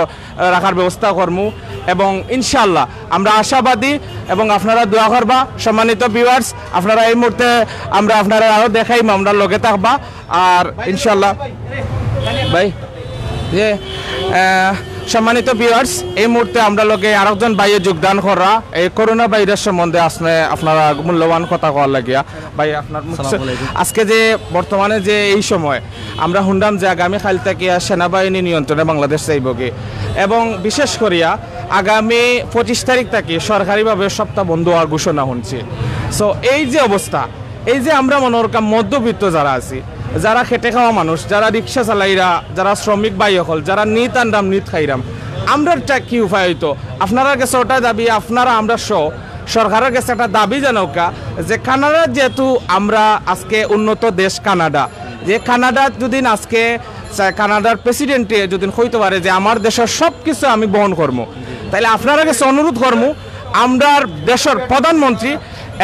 রাখার ব্যবস্থা করবো এবং ইনশাল্লাহ আমরা আশাবাদী এবং আপনারা দোয়া করবা। সম্মানিত ভিউয়ার্স, আপনারা এই মুহূর্তে আমরা আপনারা আরও দেখাইম, আমরা লগে থাকবা। আর ইনশাল্লাহ ভাই যে সম্মানিত ভিউয়ার্স, এই মুহূর্তে আমরা লগে আরেকজন ভাইয়ে যোগদান করা এই করোনা ভাইরাস সম্বন্ধে আসলে আপনারা মূল্যবান কথা কওয়ার লাগিয়া। ভাই আপনার আজকে যে বর্তমানে যে এই সময় আমরা শুনলাম যে আগামী কাল থেকে সেনাবাহিনী নিয়ন্ত্রণে বাংলাদেশ চাইবগে এবং বিশেষ করিয়া আগামী 25 তারিখ থেকে সরকারিভাবে সপ্তাহ বন্ধ হওয়ার ঘোষণা শুনছি। সো এই যে অবস্থা, এই যে আমরা মনোরকাম মধ্যবিত্ত যারা আছি, যারা খেটে খাওয়া মানুষ, যারা রিক্সা চালাইরা, যারা শ্রমিক ভাই হল, যারা নিত আনরাম নিত খাইরাম, আমরাটা কি উপায় হইতো? আপনারা কাছে ওটা দাবি, আপনারা আমরা সরকারের কাছে একটা দাবি জানাওকা যে কানাডা, যেহেতু আমরা আজকে উন্নত দেশ কানাডা, যে কানাডা যদি আজকে কানাডার প্রেসিডেন্টে যদি হইতে পারে যে আমার দেশের সব কিছু আমি বহন করবো, তাহলে আপনারা কাছে অনুরোধ করবো আমরার দেশের প্রধানমন্ত্রী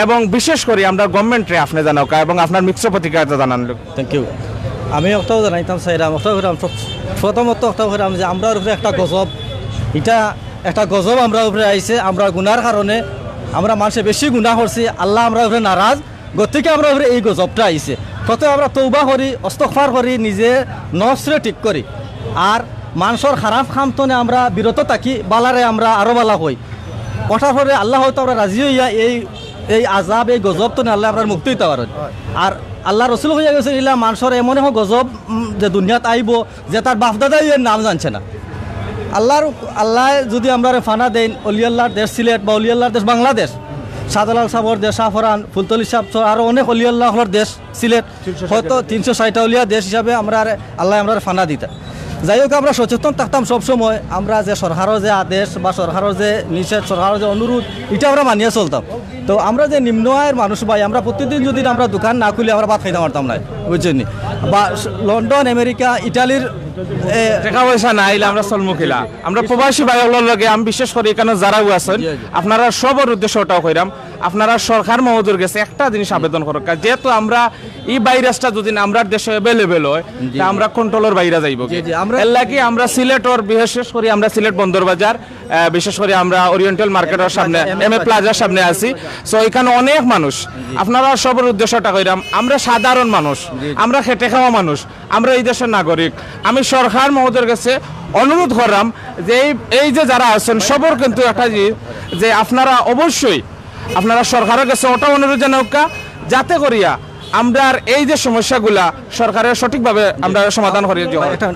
এবং বিশেষ করে আমরা গভর্নমেন্টে আপনি জানাওকা এবং আপনার মিশ্র প্রতিক্রিয়া জানান। Thank you. আমি একটাও জানাইতাম চাইরাম, একটাও করাম, প্রথমত একটাও করাম যে আমরা উপরে একটা গজব, এটা একটা গজব আমরা উপরে আইছে। আমরা গুনার কারণে আমরা মানুষে বেশি গুনাহ করছি, আল্লাহ আমরা উপরে নারাজ, গতিকে আমরা উপরে এই গজবটা আইছে। প্রথমে আমরা তৌবা করি, ইস্তিগফার করি, নিজে নফসরে ঠিক করি, আর মানুষের খারাপ খামতনে আমরা বিরত থাকি, বালারে আমরা আরো বালা হই। কথার পরে আল্লাহ হয়তো আমরা রাজি হইয়া এই আজাব, এই গজব তো আল্লাহ আপনার মুক্তি দিতে পারেন। আর আল্লাহ রসুল হইয়া গেছে ইলা মানুষের এমন হোক গজব যে দুনিয়াত আইব যে তার বাপদাদাই এর নাম জানছে না। আল্লাহ যদি আমরা ফানা দেন, অলিয়াল্লাহর দেশ সিলেট বা অলিয়াল্লাহর দেশ বাংলাদেশ, শাহজালাল সাহর দেশ, শাহফরান, ফুলতলি সাহ, আরও অনেক অলিয়াল্লাহর দেশ সিলেট, হয়তো 360টা অলিয়া দেশ হিসাবে আমরা আল্লাহ আমরা ফানা দিতা। যাই হোক, আমরা সচেতন থাকতাম সবসময়, আমরা যে সরকারের যে আদেশ বা সরকারের যে নিষেধ, সরকারের যে অনুরোধ, এটা আমরা মানিয়ে চলতাম। তো আমরা যে নিম্ন আয়ের মানুষ ভাই, আমরা প্রতিদিন যদি আমরা দোকান না খুলে আমরা ভাত খাইতে পারতাম না, বুঝছেন? বা লন্ডন, আমেরিকা, ইটালির টাকা পয়সা না আইলে আমরা চলমুখিলা, আমরা প্রবাসী ভাইগুলোর লগে আমি বিশেষ করে এখানে যারাও আছেন, আপনারা সবার উদ্দেশ্য ওটাও কইরাম, আপনারা সরকার মহোদয়ের কাছে একটা জিনিস আবেদন করুক, যেহেতু আমরা এই ভাইরাসটা যদি আমরা দেশে অ্যাভেলেবেল হয়, তা আমরা কন্ট্রোলের বাইরে যাইব। এর লাগি আমরা সিলেটর, বিশেষ করে আমরা সিলেট বন্দর বাজার, বিশেষ করে আমরা ওরিয়েন্টাল মার্কেটের সামনে, এম এ প্লাজার সামনে আছি। সো এখানে অনেক মানুষ, আপনারা সবার উদ্দেশ্যটা কইরাম, আমরা সাধারণ মানুষ, আমরা খেটে খাওয়া মানুষ, আমরা এই দেশের নাগরিক। আমি সরকার মহোদয়ের কাছে অনুরোধ করলাম যে এই যে যারা আছেন সবর কিন্তু একটা যে আপনারা অবশ্যই আপনারা সরকারের কাছে ওটা অনুরোধ জানাউকা, যাতে করিয়া আমরা এই যে সমস্যাগুলা সরকারের সঠিকভাবে আমরা সমাধান করি।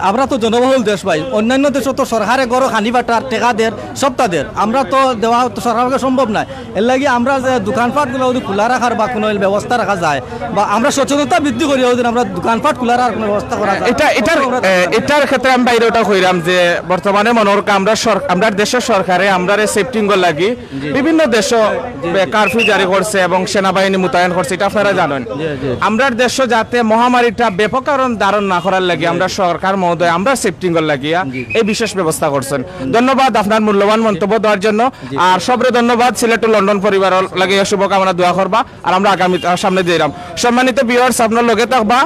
আমরা তো জনবহুল দেশ ভাই, অন্যান্য দেশে তো সরকারে গড় খানি বাটার টেকাদের সপ্তাহের, আমরা তো দেওয়া তো সরকারকে সম্ভব নয়। এর লাগে আমরা যে দোকানপাটগুলো যদি খোলা রাখার বা কোনো ব্যবস্থা রাখা যায়, বা আমরা সচেতনতা বৃদ্ধি করি, যদি আমরা দোকানপাট খোলা রাখার কোনো ব্যবস্থা করা যায়। এটার ক্ষেত্রে আমি বাইরে ওটা কইরাম যে বর্তমানে মনোরকা আমরা দেশের সরকারে আমরা সেফটিংয়ের লাগি বিভিন্ন দেশ কারফিউ জারি করছে এবং সেনাবাহিনী মোতায়েন করছে, এটা আপনারা জানেন। আমরা দেশ যাতে মহামারীটা ব্যাপক কারণ ধারণ না করার লাগে আমরা সরকার মহোদয় আমরা সেফটিংয়ের লাগিয়া এই বিশেষ ব্যবস্থা করছেন। ধন্যবাদ আপনার মূল্যবান মন্তব্য দেওয়ার জন্য। আর সবরে ধন্যবাদ, সিলেট টু লন্ডন পরিবার লাগে শুভকামনা দোয়া করবা। আর আমরা আগামী সামনে দিলাম। সম্মানিত ভিউয়ার্স, আপনার লগে থাকবা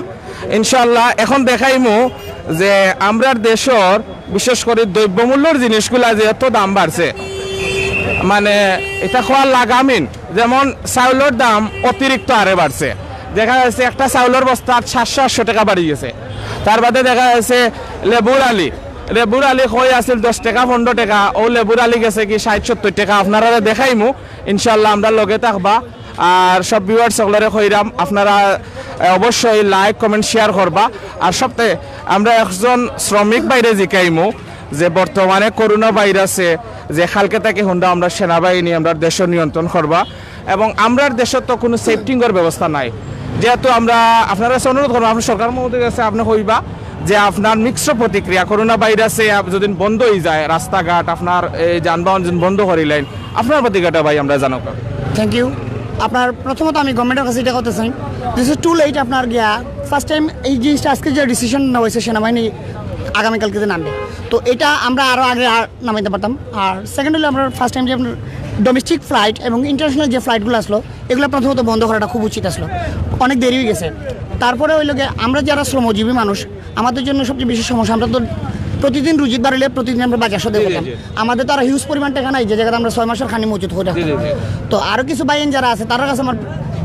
ইনশাআল্লাহ। এখন দেখাইমু যে আমরা দেশের বিশেষ করে দ্রব্যমূল্যর জিনিসগুলা যে এত দাম বাড়ছে, মানে এটা খোয়ার লাগামিন, যেমন চাউলের দাম অতিরিক্ত হারে বাড়ছে। দেখা যাচ্ছে একটা চাউলের বস্তা 700-800 টাকা বাড়ি গেছে। তার বাদে দেখা যাচ্ছে লেবুর আলি হয়ে আসছিল 10 টাকা 15 টাকা, ও লেবুর আলি গেছে কি 60-70 টাকা। আপনারা দেখাইমু ইনশাল্লাহ, আমরা লগে থাকবা। আর সব ভিউয়ার্স সকলের কইরাম আপনারা অবশ্যই লাইক কমেন্ট শেয়ার করবা। আর সপ্তাহে আমরা একজন শ্রমিক বাইরে জিকাইমু যে বর্তমানে করোনা ভাইরাসে যে খালকে থেকে হুন্ডা আমরা সেনাবাহিনী আমরা দেশের নিয়ন্ত্রণ করবা, এবং আমরা দেশের তো কোনো সেফটিংয়ের ব্যবস্থা নাই। যেহেতু আমরা আপনার কাছে অনুরোধ করবো, আপনার সরকার মহোদয়ের কাছে আপনি হইবা যে আপনার মিশ্র প্রতিক্রিয়া, করোনা ভাইরাসে যদি বন্ধ হয়ে যায় রাস্তাঘাট, আপনার এই যানবাহন যদি বন্ধ করিলেন, আপনার প্রতিক্রিয়াটা ভাই আমরা জানাব। Thank you. আপনার প্রথমত আমি গভর্নমেন্টের কাছে এটা করতে চাই, দিস ইজ টু লেট। আপনার গিয়া ফার্স্ট টাইম এই জিনিসটা আজকে যে ডিসিশন নেওয়া হয়েছে সেনাবাহিনী আগামীকালকে নামবে, তো এটা আমরা আরও আগে নামাইতে পারতাম। আর সেকেন্ড হলো আমরা ফার্স্ট টাইম যে আপনার ডোমেস্টিক ফ্লাইট এবং ইন্টারন্যাশনাল যে ফ্লাইটগুলো আসলো, এগুলো প্রথমত বন্ধ করাটা খুব উচিত আসলো, অনেক দেরি হয়ে গেছে। তারপরে হইল গিয়ে আমরা যারা শ্রমজীবী মানুষ আমাদের জন্য সবচেয়ে বেশি সমস্যা, আমরা তো প্রতিদিন রুজির বাড়লে প্রতিদিন আমরা বাজার সদে পেতাম, আমাদের তো আর হিউজ পরিমাণ টাকা নাই যে জায়গাতে আমরা 6 মাসের খানি মজুত হয়ে রাখতাম। তো আরও কিছু বাইন যারা আছে তার কাছে আমার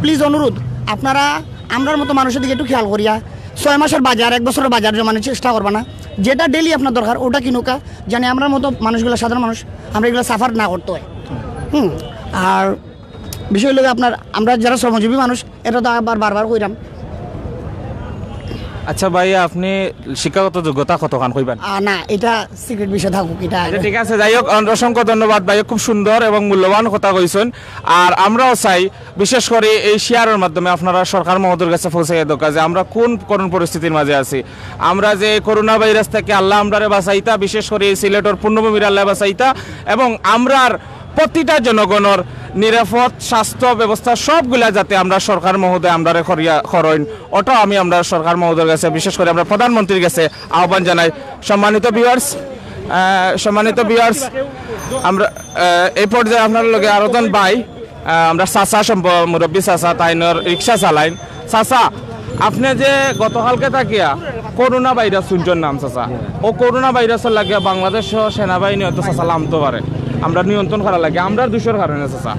প্লিজ অনুরোধ, আপনারা আমরার মতো মানুষের দিকে একটু খেয়াল করিয়া 6 মাসের বাজার 1 বছরের বাজার জমানোর চেষ্টা করবা না, যেটা ডেলি আপনার দরকার ওটা কিনুকা, জানি আমরার মতো মানুষগুলো সাধারণ মানুষ আমরা এগুলো সাফার না করতে হয়। আর বিষয় হলো আপনার আমরা যারা শ্রমজীবী মানুষ এটা তো আবার বারবার কইরাম। আচ্ছা ভাই, আপনি শিক্ষাগত যোগ্যতা কতখান কইবেন? না, এটা সিক্রেট বিষয় থাকুক। এটা ঠিক আছে, যাই হোক, অসংখ্য ধন্যবাদ ভাই, খুব সুন্দর এবং মূল্যবান কথা কইছেন। আর আমরাও চাই বিশেষ করে এই শেয়ারের মাধ্যমে আপনারা সরকার মহোদয়ের কাছে পৌঁছে দরকার যে আমরা কোন করুণ পরিস্থিতির মাঝে আছি। আমরা যে করোনা ভাইরাস থেকে আল্লাহ আমরারে বাঁচাইতা, বিশেষ করে এই সিলেটের পূর্ণভূমির আল্লাহ বাঁচাইতা, এবং আমরার প্রতিটা জনগণের নিরাপদ স্বাস্থ্য ব্যবস্থা সবগুলা যাতে আমরা সরকার মহোদয় আমরা করেন, ওটাও আমি আমরা সরকার মহোদয়ের কাছে বিশেষ করে আমরা প্রধানমন্ত্রীর কাছে আহ্বান জানাই। সম্মানিত ভিউয়ার্স, আমরা এই পর্যায়ে আপনার লগে আরো জন ভাই, আমরা চাচা মুরব্বী চাচা তাইনর রিক্সা চালাইন। চাচা, আপনি যে গতকালকে থাকিয়া করোনা ভাইরাস শুনছেন নাম চাচা, ও করোনা ভাইরাসের লাগিয়া বাংলাদেশ সেনাবাহিনী হয়তো চাচা নামতে পারে, আমরা নিয়ন্ত্রণ করা লাগে আমরা 200 কারণে চাচা।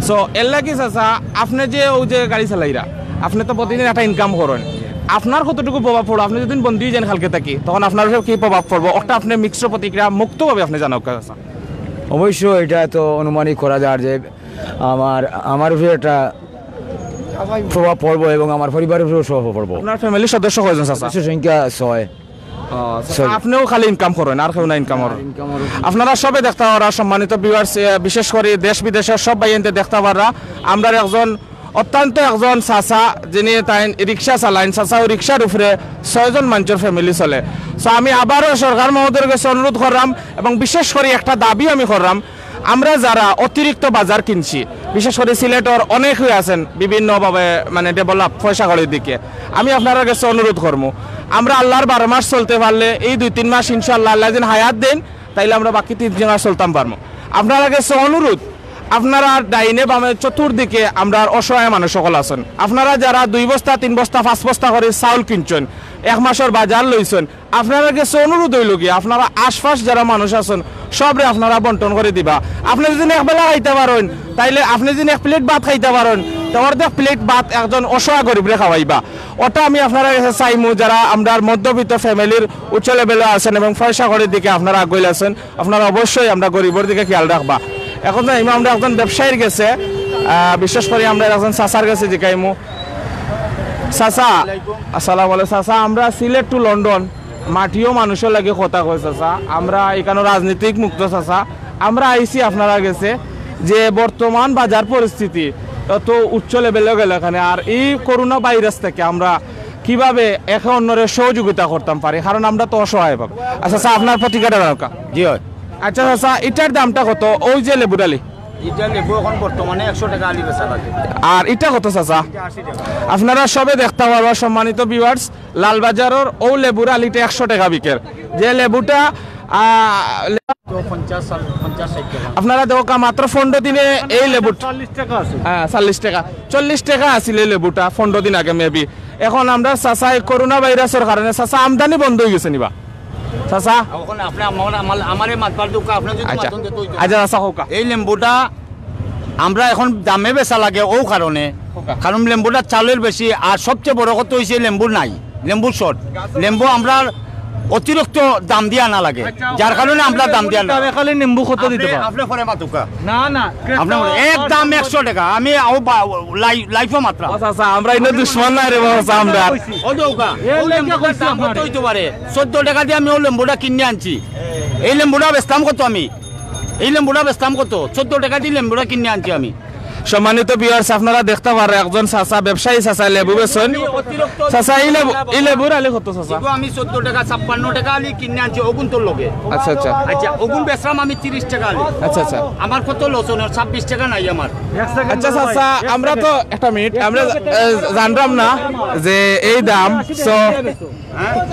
সো এর লাগি চাচা আপনি যে ওই যে গাড়ি চালাইরা, আপনি তো প্রতিদিন একটা ইনকাম করেন, আপনার কতটুকু প্রভাব পড়ো? আপনি যদি বন্দি যান কালকে থাকি তখন আপনার কি প্রভাব পড়বো? ওটা আপনি মিশ্র প্রতিক্রিয়া মুক্তভাবে আপনি জানাও চাচা। অবশ্যই এটা তো অনুমানিক করা যায় যে আমার উপরে একটা প্রভাব পড়বো এবং আমার পরিবারের উপরেও প্রভাব পড়বো। আপনার ফ্যামিলির সদস্য কয়জন চাচা? সংখ্যা 6। আপনিও খালি ইনকাম করেন আর কেউ না ইনকাম করেন? আপনারা সবে দেখতে পারা, সম্মানিত ভিউয়ার্স, বিশেষ করে দেশ বিদেশের সব বাইনতে দেখতে পারা, আমরা একজন অত্যন্ত একজন চাচা যিনি তাই রিক্সা চালাইন, চাচা ও রিক্সার উপরে 6 জন মানুষের ফ্যামিলি চলে। সো আমি আবারও সরকার মহোদয়ের কাছে অনুরোধ করলাম এবং বিশেষ করে একটা দাবি আমি করলাম, আমরা যারা অতিরিক্ত বাজার কিনছি, বিশেষ করে সিলেটর অনেক হয়ে আছেন বিভিন্নভাবে মানে ডেভেলপ পয়সা কড়ির দিকে, আমি আপনার কাছে অনুরোধ করবো, আমরা আল্লাহর 12 মাস চলতে পারলে এই 2-3 মাস ইনশাআল্লাহ আল্লাহ যেন হায়াত দেন, তাইলে আমরা বাকি 3 মাস চলতাম পারবো। আপনার কাছে অনুরোধ, আপনারা ডাইনে বামে চতুর্দিকে আমরা অসহায় মানুষ সকল আছেন, আপনারা যারা 2 বস্তা 3 বস্তা 5 বস্তা করে চাউল কিনছেন, 1 মাসের বাজার লইছেন, আপনারা কাছে অনুরোধ হইল গিয়ে আপনারা আশপাশ যারা মানুষ আছেন সবরে আপনারা বন্টন করে দিবা। আপনি যদি একবেলা খাইতে পারেন, তাইলে আপনি যদি 1 প্লেট ভাত খাইতে পারেন, তো অর্ধেক প্লেট ভাত একজন অসহায় গরিবরে খাওয়াইবা। ওটা আমি আপনারা কাছে চাইমু, যারা আমরা মধ্যবিত্ত ফ্যামিলির উচ্চ লেভেলে আছেন এবং পয়সা কড়ির দিকে আপনারা আগুল আছেন, আপনারা অবশ্যই আমরা গরিবের দিকে খেয়াল রাখবা। এখন আমরা একজন ব্যবসায়ীর গেছে, বিশেষ করে আমরা একজন চাচার কাছে জিকাইমু। চাচা আসসালামু আলাইকুম। চাচা, আমরা সিলেট টু লন্ডন মাটিও মানুষের লাগে কথা কই চাচা, আমরা এখানে রাজনীতিক মুক্ত চাচা, আমরা আইসি আপনারা গেছে যে বর্তমান বাজার পরিস্থিতি তো উচ্চ লেভেলে গেল এখানে, আর এই করোনা ভাইরাস থেকে আমরা কিভাবে একে অন্যের সহযোগিতা করতাম পারি, কারণ আমরা তো অসহায় পাবো। আচ্ছা স্যার, আপনার প্রতিকাটা দরকার। জি হয়। আচ্ছা চাচা, এটার দামটা কত? ওই যে লেবু ডালি, এটা লেবু এখন বর্তমানে 100 টাকা আলি বেচা লাগে। আর এটা কত চাচা? আপনারা সবে দেখতে পারবা সম্মানিত ভিউয়ার্স, লালবাজারের ও লেবুর আলিটা 100 টাকা বিকের, যে লেবুটা আপনারা দেখা মাত্র 15 দিনে এই লেবু 40 টাকা আছে। হ্যাঁ 40 টাকা 40 টাকা আছিল এই লেবুটা 15 দিন আগে মেবি। এখন আমরা চাচা করোনা ভাইরাসের কারণে চাচা আমদানি বন্ধ হয়ে গেছে নিবা চাচা? আচ্ছা চাচা হোক, এই লেম্বুটা আমরা এখন দামে বেচা লাগে ও কারণে, কারণ লেম্বুটা চালের বেশি, আর সবচেয়ে বড় কথা হয়েছে লেম্বু নাই, লেম্বু শর্ট, লেম্বু আমরা অতিরিক্ত দাম দিয়া না লাগে, যার কারণে আমরা দাম দিয়া না। খালি নিম্বু কত দিতে পারো? আপনি পরে মাতুকা না না, আপনার একদম 100 টাকা আমি লাইফও মাত্রা। আচ্ছা আমরা ইনো দুশমন নাই রে বাবা, আমরা ও দৌকা ও লেম্বুটা দাম কত হইতে পারে? 14 টাকা দিয়ে আমি ও লেম্বুটা কিনে আনছি। এই লেম্বুটা বেচতাম কত? আমি এই লেম্বুটা বেচতাম কত? 14 টাকা দিয়ে লেম্বুটা কিনে আনছি আমি। সম্মানিত ভিউয়ার্স, আপনারা দেখতে পারে একজন চাচা ব্যবসায়ী চাচা লেবু বেচেন। চাচা এই লেবুর আলি কত চাচা? আমি 14 টাকা 56 টাকা আলি কিনে আনছি ওগুন তোর লগে। আচ্ছা আচ্ছা আচ্ছা, ওগুন বেচলাম আমি 30 টাকা আলি। আচ্ছা আচ্ছা, আমার কত লস হলো? 26 টাকা নাই আমার। আচ্ছা চাচা, আমরা তো একটা মিনিট, আমরা জানলাম না যে এই দাম। সো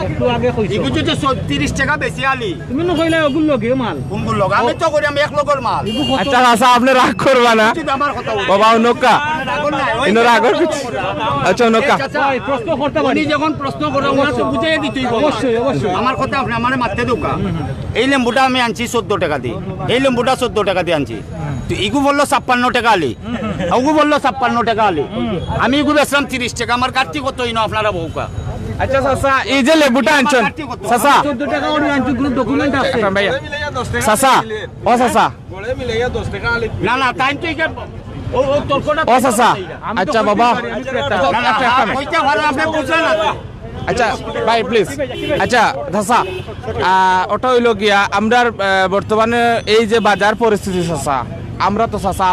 একটু আগে কইছো ইগু যদি 30 টাকা বেশি আলি, তুমি ন কইলা ওগুন লগে মাল, কোনগুন লগে? আমি তো করি আমি এক লগর মাল। আচ্ছা চাচা, আপনি রাগ করবা না, আমার কথা বাবা নৌকা ইনারা আগর আচ্ছা নৌকা উনি যখন প্রশ্ন করে ওরা তো বুঝাই দিতেই অবশ্যই আমার কথা আপনি আমার মারতে দোকা এই লেম্বুটা আমি আনছি 14 টাকা দিয়ে এই লেম্বুটা 14 টাকা দিয়ে আনছি তো ইগু বললো 56 টাকা আলি আগু বললো 56 টাকা আলি আমি ইগু বেচলাম 30 টাকা আমার কাটতি কত ইনো আপনারা বউকা আচ্ছা চাচা এই যে লেবুটা আনছেন চাচা 14 টাকা উনি আনছি কোনো ডকুমেন্ট আছে চাচা ও চাচা না না তাই তো ইকে ও তর্কটা ও চাচা আচ্ছা বাবা কইতে ভালো আপনি বুঝলেন না আচ্ছা ভাই প্লিজ আচ্ছা চাচা ওটা হইল গিয়া আমরা বর্তমানে এই যে বাজার পরিস্থিতি চাচা আমরা তো চাচা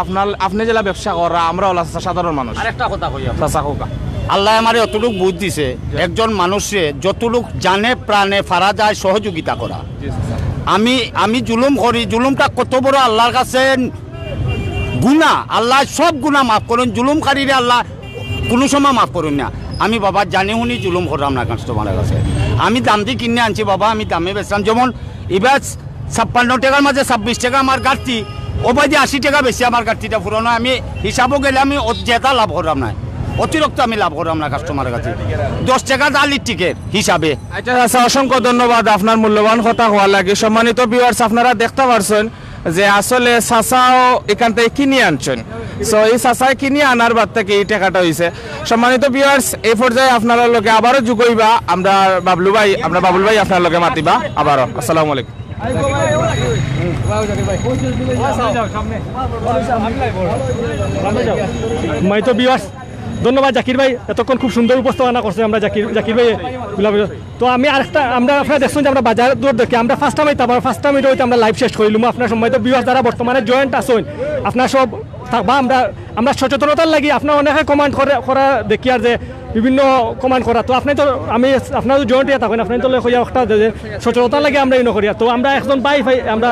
আপনি যেটা ব্যবসা করা আমরা হলো সাধারণ মানুষ আরেকটা কথা কই চাচা হোকা আল্লাহ আমারে অতটুক বুঝ দিছে একজন মানুষে যতটুক জানে প্রাণে ফারা যায় সহযোগিতা করা আমি জুলুম করি জুলুমটা কত বড় আল্লাহর কাছে গুনাহ আল্লাহ সব গুনাহ মাফ করেন জুলুমকারীরে আল্লাহ কোনো সময় মাফ করুন না আমি বাবা জানি শুনি জুলুম করলাম না কাস্টমারের কাছে আমি দাম দিয়ে কিনে আনছি বাবা আমি দামে বেচলাম যেমন এবার 56 টাকার মাঝে 26 টাকা আমার গাড়তি ও বাজে 80 টাকা বেশি আমার গাড়তিটা পুরনো আমি হিসাবও গেলে আমি জেতা লাভ করলাম না অতিরিক্ত আমি লাভ করলাম না কাস্টমারের কাছে 10 টাকা জালির টিকেট হিসাবে আচ্ছা আচ্ছা অসংখ্য ধন্যবাদ আপনার মূল্যবান কথা হওয়ার লাগে সম্মানিত ভিউয়ার্স আপনারা দেখতে পারছেন যে আসলে চাচাও এখান থেকে কিনে আনছেন সো এই চাচাই কিনে আনার বাদ থেকে এই টাকাটা হয়েছে সম্মানিত ভিউয়ার্স এই পর্যায়ে আপনার লগে আবারও যুগইবা আমরা বাবলু ভাই আপনার লগে মাতিবা আবারও আসসালামু আলাইকুম মাইতো বিয়ার্স ধন্যবাদ জাকির ভাই এতক্ষণ খুব সুন্দর উপস্থাপনা করছে আমরা জাকির ভাই তো আমি আরেকটা আমরা আপনারা দেখছেন যে আমরা বাজার দূর দেখি আমরা ফার্স্ট টাইম হইতে আমরা লাইভ শেষ করিলাম আপনার সময় তো বিয়ার্স যারা বর্তমানে জয়েন্ট আছেন আপনার সব থাকবা আমরা সচেতনতার লাগি আপনার অনেকে কমান্ড করা দেখি আর যে বিভিন্ন কমান্ড করা তো আপনি তো আমি আপনার জয়েন্ট ইয়ে থাকেন আপনি তো একটা যে সচেতনতার লাগে আমরা এই নকরি তো আমরা একজন ভাই আমরা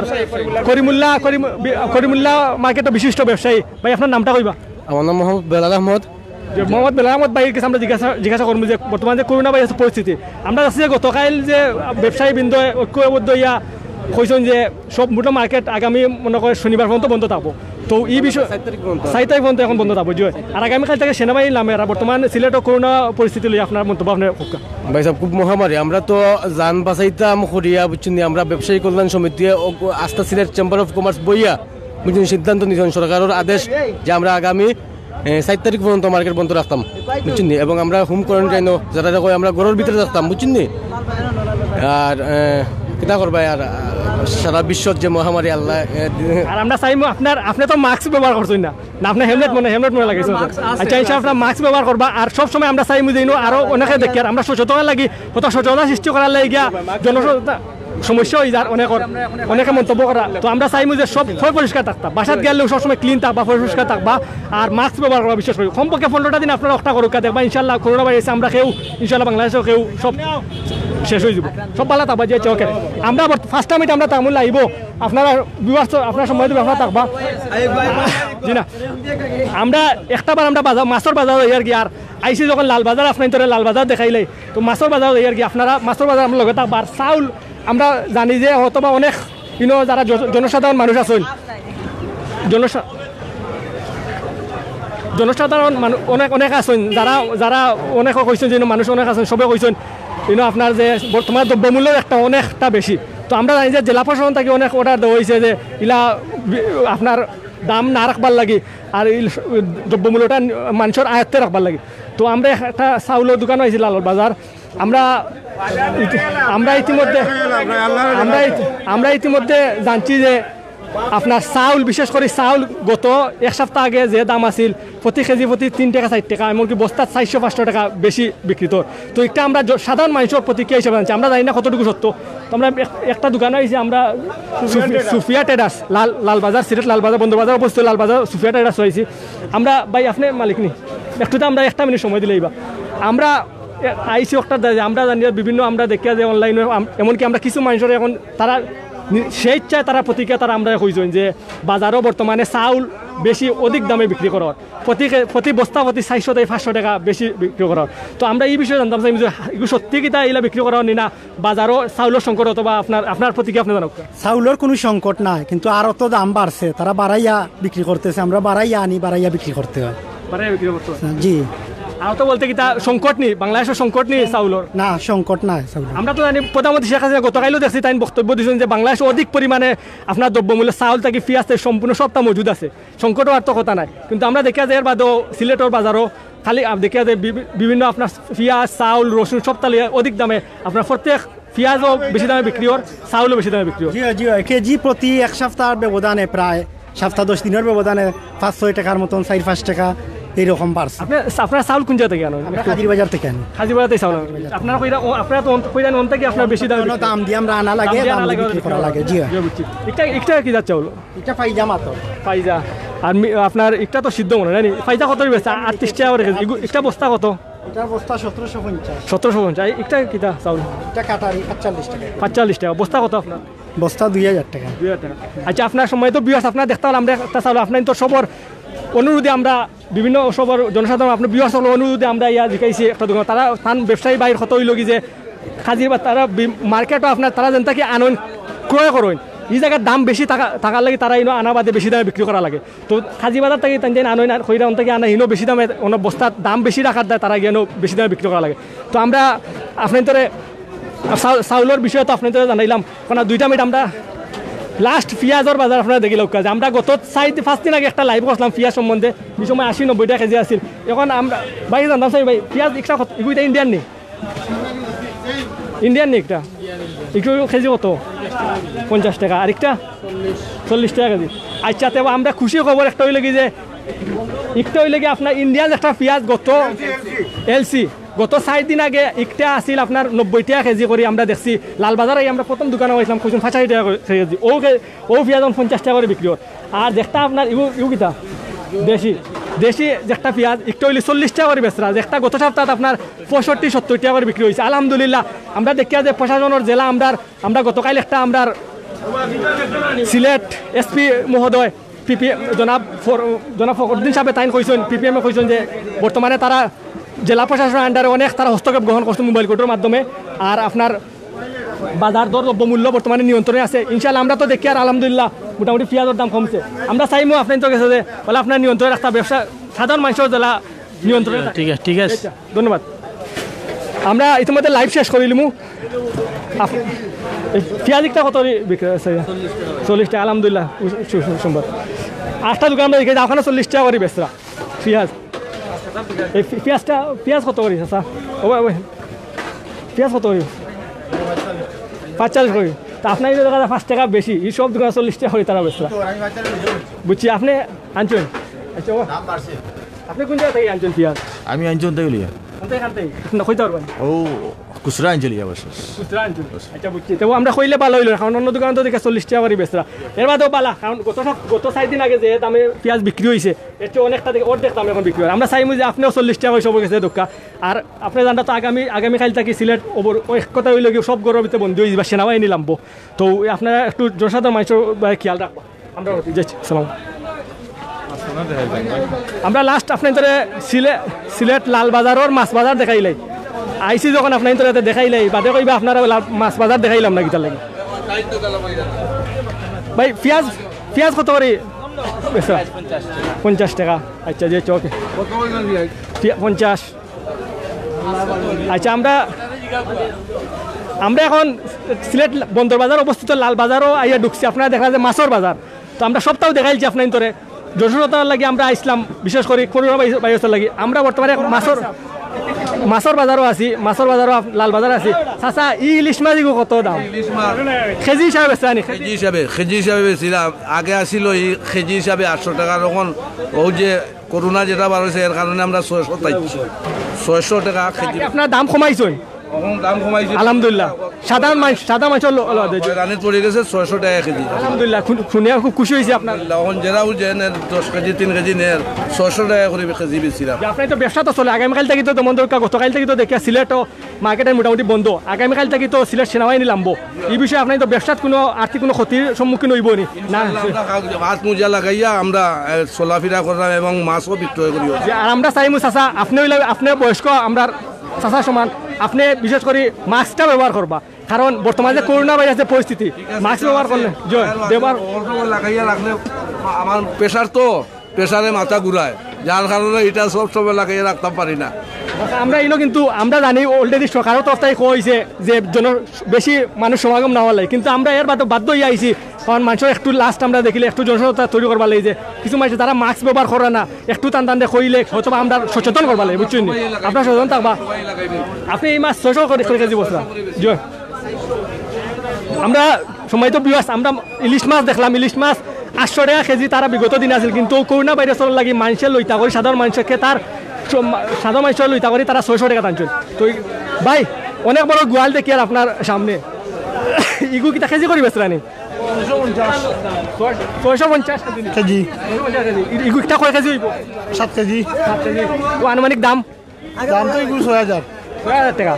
করিমুল্লাহ মার্কেটের বিশিষ্ট ব্যবসায়ী ভাই আপনার নামটা কইবা আমার নাম মোহাম্মদ বেলাল আহমদ মোহাম্মদ বেলাল আহমদ ভাইয়ের কাছে আমরা জিজ্ঞাসা করবো যে বর্তমানে যে করোনা ভাইরাস পরিস্থিতি আমরা যাচ্ছি যে গতকাল যে ব্যবসায়ী বৃন্দ ঐক্যবদ্ধ ইয়া কইছেন যে সব মোটা মার্কেট আগামী মনে করে শনিবার পর্যন্ত বন্ধ থাকবো তো এই বিষয় 4 তারিখ পর্যন্ত এখন বন্ধ থাকবো জয় আর আগামীকাল থেকে সেনাবাহিনী নামে বর্তমান সিলেটও করোনা পরিস্থিতি লই আপনার মন্তব্য আপনার ভাই সাহেব খুব মহামারী আমরা তো যান বাঁচাইতাম করিয়া বুঝছেন আমরা ব্যবসায়ী কল্যাণ সমিতি আস্থা সিলেট চেম্বার অফ কমার্স বইয়া বুঝছেন সিদ্ধান্ত নিয়েছেন সরকারের আদেশ যে আমরা আগামী 4 তারিখ পর্যন্ত মার্কেট বন্ধ রাখতাম বুঝছেন এবং আমরা হোম কোয়ারেন্টাইন যারা কয় আমরা ঘরের ভিতরে থাকতাম বুঝছেন আর কিনা করবা আর সারা বিশ্বর যে মহামারী আল্লাহ আর আমরা চাইমু আপনি তো মাস্ক ব্যবহার করছেন না আপনার হেলমেট মনে লাগাইছে আচ্ছা ইনশাআল্লাহ আপনার মাস্ক ব্যবহার করবা আর সব সময় আমরা চাইমু যে আরো অনেকে দেখি আর আমরা সচেতন লাগি কত সচেতনতা সৃষ্টি করার লাগিয়া জনসচেতনতা সমস্যা হয়ে যার অনেকে মন্তব্য করা তো আমরা চাইমু যে সব পরিষ্কার থাকতা বাসাত গেলেও সবসময় ক্লিন থাকবা পরিষ্কার থাকবা আর মাস্ক ব্যবহার করা বিশেষ করে কমপক্ষে 15টা দিন আপনারা একটা করুক দেখবা ইনশাল্লাহ করোনা ভাইরাস আমরা কেউ ইনশাল্লাহ বাংলাদেশেও কেউ সব শেষ হয়ে যাব সব ভালো থাকবা যে ওকে আমরা ফার্স্ট টাইম আমরা তামুল আইব আপনারা বিবাস আপনার সময় ব্যবহার থাকবা জি না আমরা একটাবার আমরা বাজার মাছের বাজার আর কি আর আইসি যখন লাল বাজার আপনার তোরা লাল বাজার দেখাইলে তো মাছের বাজার আর কি আপনারা মাছের বাজার আমরা লগে থাকবা আর চাউল আমরা জানি যে হয়তো বা অনেক যারা জনসাধারণ মানুষ আছেন জনসাধারণ অনেক আছেন যারা অনেক কইছেন যে মানুষ অনেক আছেন সবে কইছেন আপনার যে বর্তমানে দ্রব্যমূল্য অনেকটা বেশি তো আমরা জানি যে জেলা প্রশাসন থেকে অনেক অর্ডার দেওয়া হয়েছে যে ইলা আপনার দাম না রাখবার লাগে আর দ্রব্যমূল্যটা মানুষের আয়ত্তে রাখবার লাগে তো আমরা একটা চাউলের দোকান হয়েছি লালর বাজার আমরা ইতিমধ্যে জানছি যে আপনার চাউল বিশেষ করে চাউল গত এক সপ্তাহ আগে যে দাম আছিল প্রতি কেজি প্রতি 3 টাকা 4 টাকা এমনকি বস্তার 400-500 টাকা বেশি বিক্রিত তো এটা আমরা সাধারণ মানুষের প্রতিক্রিয়া হিসেবে জানছি আমরা জানি না কতটুকু সত্য তো আমরা একটা দোকানে হয়েছি আমরা সুফিয়া ট্রেডার্স লালবাজার সিলেট লালবাজার বন্দরবাজার অবস্থিত লালবাজার সুফিয়া ট্রেডার্স হয়েছি আমরা ভাই আপনি মালিক নি একটু তো আমরা 1 মিনিট সময় দিলেই বা আমরা আইসি একটা আমরা জানি বিভিন্ন আমরা দেখি যে অনলাইনে এমনকি আমরা কিছু মানুষের এখন তারা সেই ইচ্ছায় তারা প্রতিক্রিয়া তারা আমরা কইছেন যে বাজারও বর্তমানে চাউল বেশি অধিক দামে বিক্রি করার প্রতি বস্তা প্রতি 400 থেকে 500 টাকা বেশি বিক্রি করার। তো আমরা এই বিষয়ে জানতাম চাই যে এগুলো সত্যি কি তা এগুলা বিক্রি করার নি না বাজারও চাউলের সংকট অথবা আপনার প্রতিক্রিয়া আপনি জানাক। চাউলের কোনো সংকট নাই, কিন্তু আরও তো দাম বাড়ছে, তারা বাড়াইয়া বিক্রি করতেছে, আমরা বাড়াইয়া আনি বাড়াইয়া বিক্রি করতে হয়। বাড়াইয়া বিক্রি করতে জি। আর তো বলতে কি তা সংকট নেই, বাংলাদেশের সংকট নেই চাউলের? না, সংকট নাই চাউলের। আমরা তো জানি প্রধানমন্ত্রী শেখ হাসিনা গতকালও দেখছি তাই বক্তব্য দিয়েছেন যে বাংলাদেশে অধিক পরিমাণে আপনার দ্রব্যমূল্য চাউল থেকে পেঁয়াজ থেকে সম্পূর্ণ সবটা মজুদ আছে, সংকট হওয়ার তো কথা নাই। কিন্তু আমরা দেখা যায় এর বাদেও সিলেটের বাজারও খালি দেখা যায় বিভিন্ন আপনার পেঁয়াজ চাউল রসুন সব তালিয়ে অধিক দামে আপনার প্রত্যেক পেঁয়াজও বেশি দামে বিক্রি হয়, চাউলও বেশি দামে বিক্রি হয়। জি জি, কেজি প্রতি এক সপ্তাহের ব্যবধানে প্রায় সপ্তাহ 10 দিনের ব্যবধানে 5-6 টাকার মতন 4-5 টাকা এইরকম বাড়ছে। আপনার চাউল কোন জায়গা থেকে আনো? হাজির বাজার থেকে আনি। হাজির বাজার থেকে চাউল আপনারা আপনারা তো কইরা অন থেকে আপনার বেশি দাম দিয়ে আমরা আনা লাগে, দাম বিক্রি করা লাগে। জি একটা কি যাচ্ছে চাউল? এটা পাইজা মাত্র পাইজা। আর আপনার একটা তো সিদ্ধ মনে হয় পাইজা কত বেচা? 38 টাকা করে কেজি। একটা বস্তা কত? এটার বস্তা 1750। 1750। একটা কিটা চাউল? এটা কাটারি 45 টাকা। 45 টাকা। বস্তা কত আপনার? বস্তা 2000 টাকা। 2000 টাকা। আচ্ছা, আপনার সময় তো বিয়াস আপনার দেখতে আমরা একটা চাউল আপনার তো সবর অনুরোধে আমরা বিভিন্ন সবর জনসাধারণ আপনার বিয়াস অনুরোধে আমরা ইয়া দেখাইছি একটা দোকান, তারা স্থান ব্যবসায়ী বাইর কত হইল কি যে খাজির বা তারা মার্কেটও আপনার তারা যেন তাকে আনন ক্রয় করেন, এই জায়গার দাম বেশি থাকার লাগে তারা ইনো আনা বাদে বেশি দামে বিক্রি করা লাগে। তো খাজি বাজার থেকে তাই আনইন আর কইরা থেকে আনা ইনো বেশি দামে বস্তার দাম বেশি রাখার দেয়, তারা গিয়ে বেশি দামে বিক্রি করা লাগে। তো আমরা আপনার চাউলের বিষয়ে তো আপনার জানাইলাম, কারণ 2টা মিনিট আমরা লাস্ট পেঁয়াজের বাজার আপনারা দেখিলাম কাজ। আমরা গত 4-5 দিন আগে একটা লাইভ করছিলাম পেঁয়াজ সম্বন্ধে, এই সময় 80-90 টাকা কেজি আসছিল। এখন আমরা ভাই জানতাম ভাই পেঁয়াজ একটা এগুলো ইন্ডিয়ান নেই, ইন্ডিয়ান নেই একটা একটু কেজি কত? 50 টাকা। আর একটা 40 টাকা কেজি। আচ্ছা, তো আমরা খুশি খবর একটা হইলে কি যে একটা হইলে কি আপনার ইন্ডিয়ান একটা পেঁয়াজ গত এলসি গত 4 দিন আগে একটা আসিল আপনার 90 টাকা কেজি করে আমরা দেখছি। লালবাজারে আমরা প্রথম দোকানে হয়েছিলাম কইছেন 85 টাকা কেজি। ও পেঁয়াজ 50 টাকা করে বিক্রি হয়। আর দেখটা আপনার ইউকিটা দেশি যেটা পেঁয়াজ একটা হইলে 40 টাকা করে বেচরা, যেটা গত সপ্তাহে আপনার 65-70 টাকা করে বিক্রি হয়েছে। আলহামদুলিল্লাহ আমরা দেখিয়া যে প্রশাসনের জেলা আমরা গতকাল একটা আমরা সিলেট এসপি মহোদয় জনাব ফখরুদ্দিন সাহেব তাইন কইছেন, পিপিএমে কইছেন যে বর্তমানে তারা জেলা প্রশাসনের আন্ডারে অনেক তারা হস্তক্ষেপ গ্রহণ করছে মোবাইল কোর্টের মাধ্যমে। আর আপনার বাজার দর দ্রব্যমূল্য বর্তমানে নিয়ন্ত্রণে আছে ইনশাআল্লাহ। আমরা তো দেখি আর আলহামদুলিল্লাহ মোটামুটি পেঁয়াজের দাম কমছে। আমরা চাইমো আপনার তো গেছে যে বলে আপনার নিয়ন্ত্রণে রাখতে ব্যবসা সাধারণ মানুষের জেলা নিয়ন্ত্রণে। ঠিক আছে, ধন্যবাদ। আমরা ইতিমধ্যে লাইভ শেষ করিলিমু। পেঁয়াজ একটা কত বিক্রি আছে? 40 টাকা। আলহামদুলিল্লাহ সুন্দর। 8টা দোকান আমরা দেখে ওখানে 40 টাকা করে বেচরা পেঁয়াজ। এই পেঁয়াজ কত করি আচ্ছা? পেঁয়াজ কত করি? 45 করি। তা আপনার এই দোকানে 5 টাকা বেশি, এই সব দোকানে 40 টাকা করে তারা বেচরা। বুঝছি, আপনি আনছেন? আচ্ছা, আপনি কোন জায়গা থেকে আনছেন পেঁয়াজ? আমি আনছেন তাই লিয়া কইতে পারবেন? ও খুচরা আনছেন লিয়া বস খুচরা আনছেন। আচ্ছা, বুঝছি। তবু আমরা কইলে ভালো হইল, কারণ অন্য দোকানে তো দেখে 40 টাকা করে বেচরা। এর বাদেও পালা, কারণ গত 4 দিন আগে যে দামে পেঁয়াজ বিক্রি হয়েছে এর চেয়ে অনেকটা থেকে অর্ধেক দামে এখন বিক্রি হয়। আমরা চাইমু যে আপনিও 40 টাকা সব গেছে দোকা। আর আপনি জানটা তো আগামীকাল থাকি সিলেট ওই কথা হইল কি সব গরমের ভিতরে বন্ধ হয়ে যাবে, সেনাবাহিনী নামবো। তো আপনারা একটু জনসাধারণ মানুষের খেয়াল রাখবো। আমরা যাচ্ছি। সালাম। আমরা লাস্ট আপনার সিলেট লালবাজারের মাছ বাজার দেখাইলাই আইসি যখন আপনার দেখাইলাই বাদে কইবা আপনারা মাছ বাজার দেখাইলাম না কিতার লাগে। ভাই পেঁয়াজ কত করে? 50 টাকা। আচ্ছা, যে ওকে 50। আচ্ছা, আমরা এখন সিলেট বন্দর বাজার অবস্থিত লাল বাজারও আইয়া ঢুকছি। আপনারা দেখা যায় মাছের বাজার, তো আমরা সপ্তাহ দেখাইছি আপনার তোরে যশোরতার লাগে আমরা আসলাম, বিশেষ করে করোনা ভাইরাসের লাগে। আমরা বর্তমানে মাছের বাজারও আছি, মাছের বাজারও লাল বাজার আছি। চাচা, ইলিশ মাছ কত দাম? কেজি হিসাবে বেচা নি? কেজি হিসাবে বেছিলাম। আগে আসিল এই কেজি হিসাবে 800 টাকা। তখন ও যে করোনা যেটা বার হয়েছে এর কারণে আমরা 600 টাকা কেজি। আপনার দাম কমাইছেন? এখন দাম কমাইছে আলহামদুলিল্লাহ সাধারণ মানুষ রানে পড়ে গেছে 600 টাকা কেজি আলহামদুলিল্লাহ শুনে খুব খুশি হয়েছে আপনার এখন জেরাও যে 10 কেজি 3 কেজি নেয় 600 টাকা করে কেজি বেচছিলাম আপনি তো ব্যবসা তো চলে আগামীকাল থেকে তো বন্ধ গতকাল থেকে তো দেখিয়া সিলেট মার্কেটের মোটামুটি বন্ধ আগামীকাল থেকে তো সিলেট সেনাবাহিনী নামবো এই বিষয়ে আপনি তো ব্যবসার কোনো আর্থিক কোনো ক্ষতির সম্মুখীন হইব না হাত মোজা লাগাইয়া আমরা চলাফেরা করলাম এবং মাছও বিক্রয় করি আর আমরা চাইমু চাচা আপনি হইলে আপনার বয়স্ক আমরা চাচা সমান আপনি বিশেষ করে মাস্কটা ব্যবহার করবা কারণ বর্তমানে যে করোনা ভাইরাসের পরিস্থিতি মাস্ক ব্যবহার করলে ব্যবহার লাগাইয়া রাখলে আমার প্রেশারে মাথা ঘুরায় যার কারণে এটা সব সময় লাগাইয়া রাখতে পারি না আমরা এলো কিন্তু আমরা জানি অলরেডি সরকারও তরফ থেকে কইছে যে বেশি মানুষ সমাগম না হলে কিন্তু আমরা এর বাধ্য হয়ে আইছি কারণ মানুষের একটু লাস্ট আমরা দেখিলে একটু জনসচেতনতা তৈরি করবার লাগে যে কিছু মানুষ তারা মাস্ক ব্যবহার করে না একটু টান টান দিয়ে কইলে হয়তো আমরা সচেতন করবার লাগে বুঝছেন আপনার সচেতন থাকবা আপনি এই মাছ 600 করে কেজি বসরা জয় আমরা সময় তো বিয়াস আমরা ইলিশ মাছ দেখলাম ইলিশ মাছ 800 টাকা কেজি তারা বিগত দিন আছিল কিন্তু করোনা ভাইরাসের লাগি মানুষের লইতা করে সাধারণ মানুষকে তার সাধারণ মানুষের লইতা করে তারা 600 টাকা টানছেন তো ভাই অনেক বড় গোয়াল দেখি আর আপনার সামনে ইগু কিটা কেজি করি বেচরানি 650 কেজি ইগু কিটা কয় কেজি হইব 7 কেজি ও আনুমানিক দাম তো এগুলো 6000 টাকা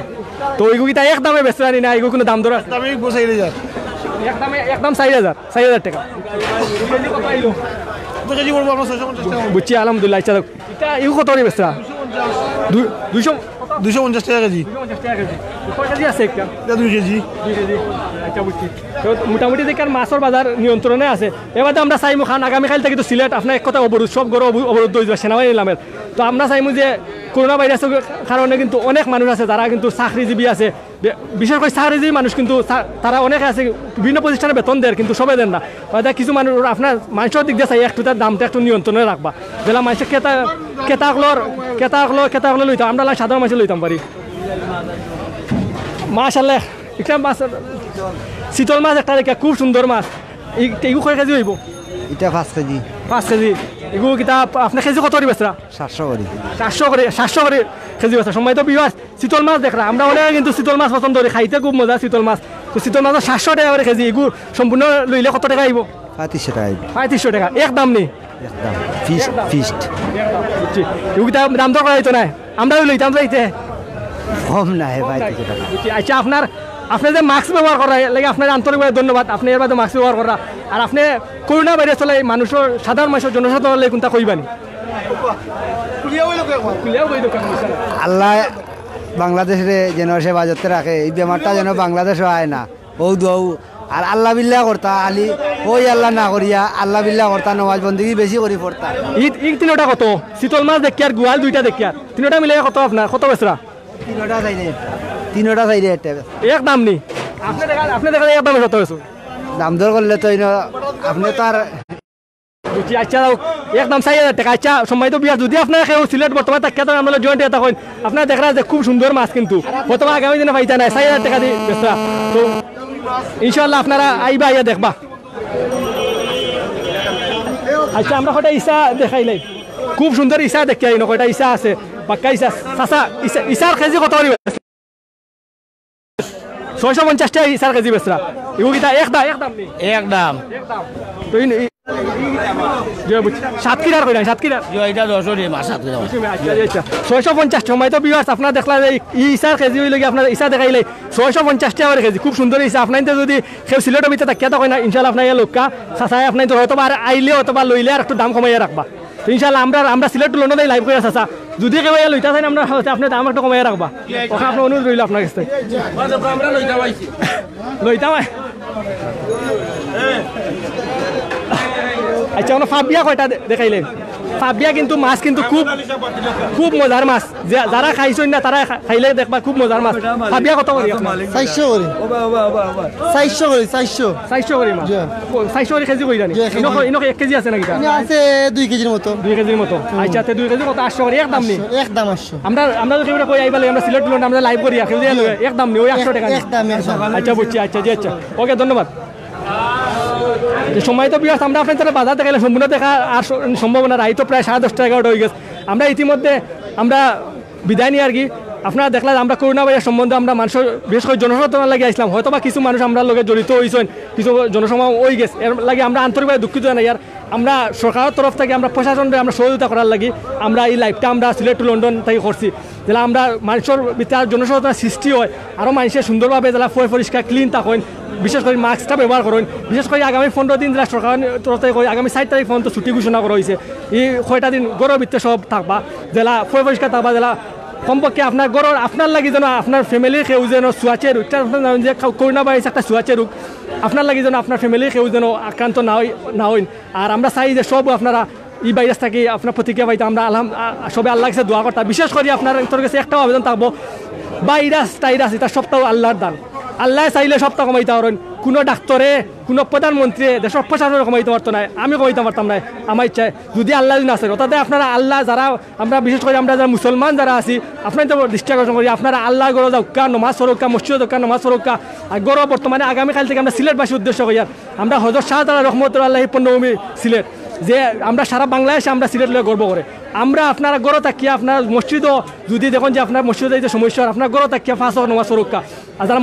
তো ইগু কিটা এক দামে বেচরানি না ইগু কোনো দাম দর আছে দামে 4000 একদম 4000 টাকা কেজি বলবো আমরা 650 টাকা বুঝছি আলহামদুলিল্লাহ আচ্ছা এটা ইগু কত করে বেচরা 250 টাকা কেজি কয় কেজি আছে একটা 2 কেজি আচ্ছা বুঝছি তো মোটামুটি দেখি আর মাছের বাজার নিয়ন্ত্রণে আছে এবার আমরা চাইমু খান আগামীকাল থেকে তো সিলেট আপনার এক কথা অবরোধ সব গড় অবরুদ্ধ হয়ে যাবে সেনাবাহিনী নামের তো আমরা চাইমু যে করোনা ভাইরাসের কারণে কিন্তু অনেক মানুষ আছে যারা কিন্তু চাকরিজীবী আছে বিশেষ করে চাকরিজীবী মানুষ কিন্তু তারা অনেকে আছে বিভিন্ন প্রতিষ্ঠানে বেতন দেয় কিন্তু সবাই দেন না হয়তো কিছু মানুষ আপনার মানুষের দিক দিয়ে চাই একটু তার দামটা একটু নিয়ন্ত্রণে রাখবা যেটা মানুষের কেতাগুলো লইতাম আমরা সাধারণ মানুষ লইতাম পারি মাছ আলে একটা মাছ শীতল মাছ একটা দেখা খুব সুন্দর মাছ এগু কয় কেজি হইব এটা 5 কেজি 5 কেজি এগু কিতা আপনার কেজি কত বেচরা 700 করে কেজি বেচরা সময় তো বিয়াস শীতল মাছ দেখরা আমরা অনেক কিন্তু শীতল মাছ পছন্দ করি খাইতে খুব মজা শীতল মাছ তো শীতল মাছ 700 টাকা করে কেজি এগু সম্পূর্ণ লইলে কত টাকা আইব 3500 টাকা 3500 টাকা একদম নেই একদম ফিস্ট এগু কিতা দাম দর করা হইতো না আমরা লইতাম যাইতে কম না হে 3500 টাকা আচ্ছা আপনি যে মাস্ক ব্যবহার করা লাগে আপনার আন্তরিকভাবে ধন্যবাদ আপনি এর বাদে মাস্ক ব্যবহার করা আর আপনি করোনা ভাইরাস চলে মানুষের সাধারণ মানুষের জনসাধারণ লাগে কোনটা কইবানি আল্লাহ বাংলাদেশের যেন সে বাজতে রাখে এই বেমারটা যেন বাংলাদেশও আয় না ও দৌ আর আল্লাহ বিল্লাহ করতা আলি ওই আল্লাহ না করিয়া আল্লাহ বিল্লাহ করতা নমাজ বন্দিগি বেশি করি পড়তা ঈদ তিনটা কত শীতল মাছ দেখি আর গোয়াল দুইটা দেখি আর তিনটা মিলে কত আপনার কত বেচরা তিনটা চাইলে এক দাম নি আপনি দেখা এক দামে কত বেছো দাম দর করলে তো আপনি তো আর আচ্ছা একদম 4000 টাকা আচ্ছা সময় তো বিয়ার যদি আপনার কেউ সিলেট বর্তমানে তাকে তো আমরা জয়েন্ট এটা কইন আপনার দেখা যে খুব সুন্দর মাছ কিন্তু বর্তমানে আগামী দিনে পাইতা নাই 4000 টাকা দিয়ে বেচরা তো ইনশাআল্লাহ আপনারা আইবা আইয়া দেখবা আচ্ছা আমরা কটা ইসা দেখাইলাই খুব সুন্দর ইসা দেখি আইনো কয়টা ইসা আছে পাক্কা ইসা চাচা ইসার কেজি কত করি 650 টাকা ইসার কেজি বেচরা এগু কিটা একদম নেই একদম তো সাতক্ষীরার কইরা সাতক্ষীরার এটা 10 রে মাছ 650 সময় তো বিয়াস আপনার দেখলা যে ইসার কেজি হইলে আপনার ইসা দেখাইলে 650 টাকা কেজি খুব সুন্দর ইসা আপনার যদি কেউ সিলেটের ভিতরে তাকিয়া তো কয় না ইনশাআল্লাহ আপনার লোকা চাচাই আপনার তো হয়তো আইলে অথবা লইলে আর একটু দাম কমাইয়া রাখবা তো ইনশাআল্লাহ আমরা সিলেট লন্ডনে লাইভ করে চাচা যদি কেউ লইতা চাই আমরা আপনার দাম একটু কমাইয়া রাখবা ওখানে আপনার অনুরোধ রইল আপনার কাছে লইতা আচ্ছা আমরা ফাবিয়া কয়টা দেখাইলেন ফাবিয়া কিন্তু মাছ কিন্তু খুব মজার মাছ যারা খাইছেন না তারা খাইলে দেখবা খুব মজার মাছ ফাবিয়া কত করে 400 করে 400 করে মাছ 400 করে কেজি কইরা নি ইনো 1 কেজি আছে নাকি আছে 2 কেজির মতো 2 কেজির মতো আচ্ছা তে 2 কেজি কত 800 করে একদম নি একদম 800 আমরা যদি কই আইবালে আমরা সিলেট লন্ডন আমরা লাইভ করি কেজি একদম নি ওই 800 টাকা একদম আচ্ছা বুঝছি আচ্ছা জি আচ্ছা ওকে ধন্যবাদ সময় তো বিয়াস আমরা আপনার বাজার দেখাইলে সম্পূর্ণ দেখা আর সম্ভাবনা রাই তো প্রায় 10:30 11 হয়ে গেছে আমরা ইতিমধ্যে আমরা বিদায় নিয়ে আর কি আপনারা দেখলেন আমরা করোনা ভাইরাস সম্বন্ধে আমরা মানুষের বিশেষ করে জনসচেতন লাগে আসলাম, হয়তো বা কিছু মানুষ আমরা লগে জড়িত হয়েছেন, কিছু জনসমাগম হয়ে গেছে, এর লাগে আমরা আন্তরিকভাবে দুঃখিত জানাই। আর আমরা সরকারের তরফ থেকে আমরা প্রশাসনকে আমরা সহযোগিতা করার লাগি আমরা এই লাইভটা আমরা সিলেট টু লন্ডন থেকে করছি, যেটা আমরা মানুষের ভিতরে জনসচেতনার সৃষ্টি হয়, আরও মানুষের সুন্দরভাবে যারা পরিষ্কার ক্লিন থাকেন, বিশেষ করে মাস্কটা ব্যবহার করেন। বিশেষ করে আগামী 15 দিন যারা সরকারের তরফ থেকে আগামী 7 তারিখ পর্যন্ত ছুটি ঘোষণা করা হয়েছে, এই 6টা দিন গড়ের ভিতরে সব থাকবা, জেলা পরিষ্কার থাকবা, জেলা কমপক্ষে আপনার গড়ের আপনার লাগি যেন আপনার ফ্যামিলির কেউ যেন সুয়াচে রোগ, যে করোনা ভাইরাস একটা সুয়াচে রোগ, আপনার লাগি যেন আপনার ফ্যামিলির কেউ যেন আক্রান্ত না হইন। আর আমরা চাই যে সব আপনারা এই ভাইরাস থেকে আপনার প্রতিক্রিয়া পাইতে আমরা সবাই আল্লাহ কাছে দোয়া করতাম। বিশেষ করে আপনার তোর কাছে একটাও আবেদন থাকবো, ভাইরাস টাইরাস এটা সবটাও আল্লাহর দান, আল্লাহ চাইলে সবটা কমাইতে পারেন, কোনো ডাক্তারে কোনো প্রধানমন্ত্রী দেশের প্রশাসনে কমাইতে পারতো না, আমি কমাইতে পারতাম না আমার ইচ্ছায়, যদি আল্লাহ দিন আসে। অর্থাৎ আপনারা আল্লাহ যারা আমরা বিশেষ করে আমরা যারা মুসলমান যারা আছি আপনার তো দৃষ্টি আকর্ষণ করি, আপনারা আল্লাহ গড় যাওকা, নমাজ সরকা, মসজিদ দোকা, নমাজ সরকা। আর গড় বর্তমানে আগামীকাল থেকে আমরা সিলেটবাসী উদ্দেশ্য করি, আমরা হজরত শাহজালাল রহমতুল্লাহ পূর্ণভূমি সিলেট, যে আমরা সারা বাংলাদেশে আমরা সিলেট লয়ে গর্ব করে। আমরা আপনারা গড় থাকিয়া আপনার মসজিদও যদি দেখুন যে আপনার মসজিদে যে সমস্যা আপনার গড় থাকিয়া 5 ওয়াক্ত নমাজ সরকা, আর যারা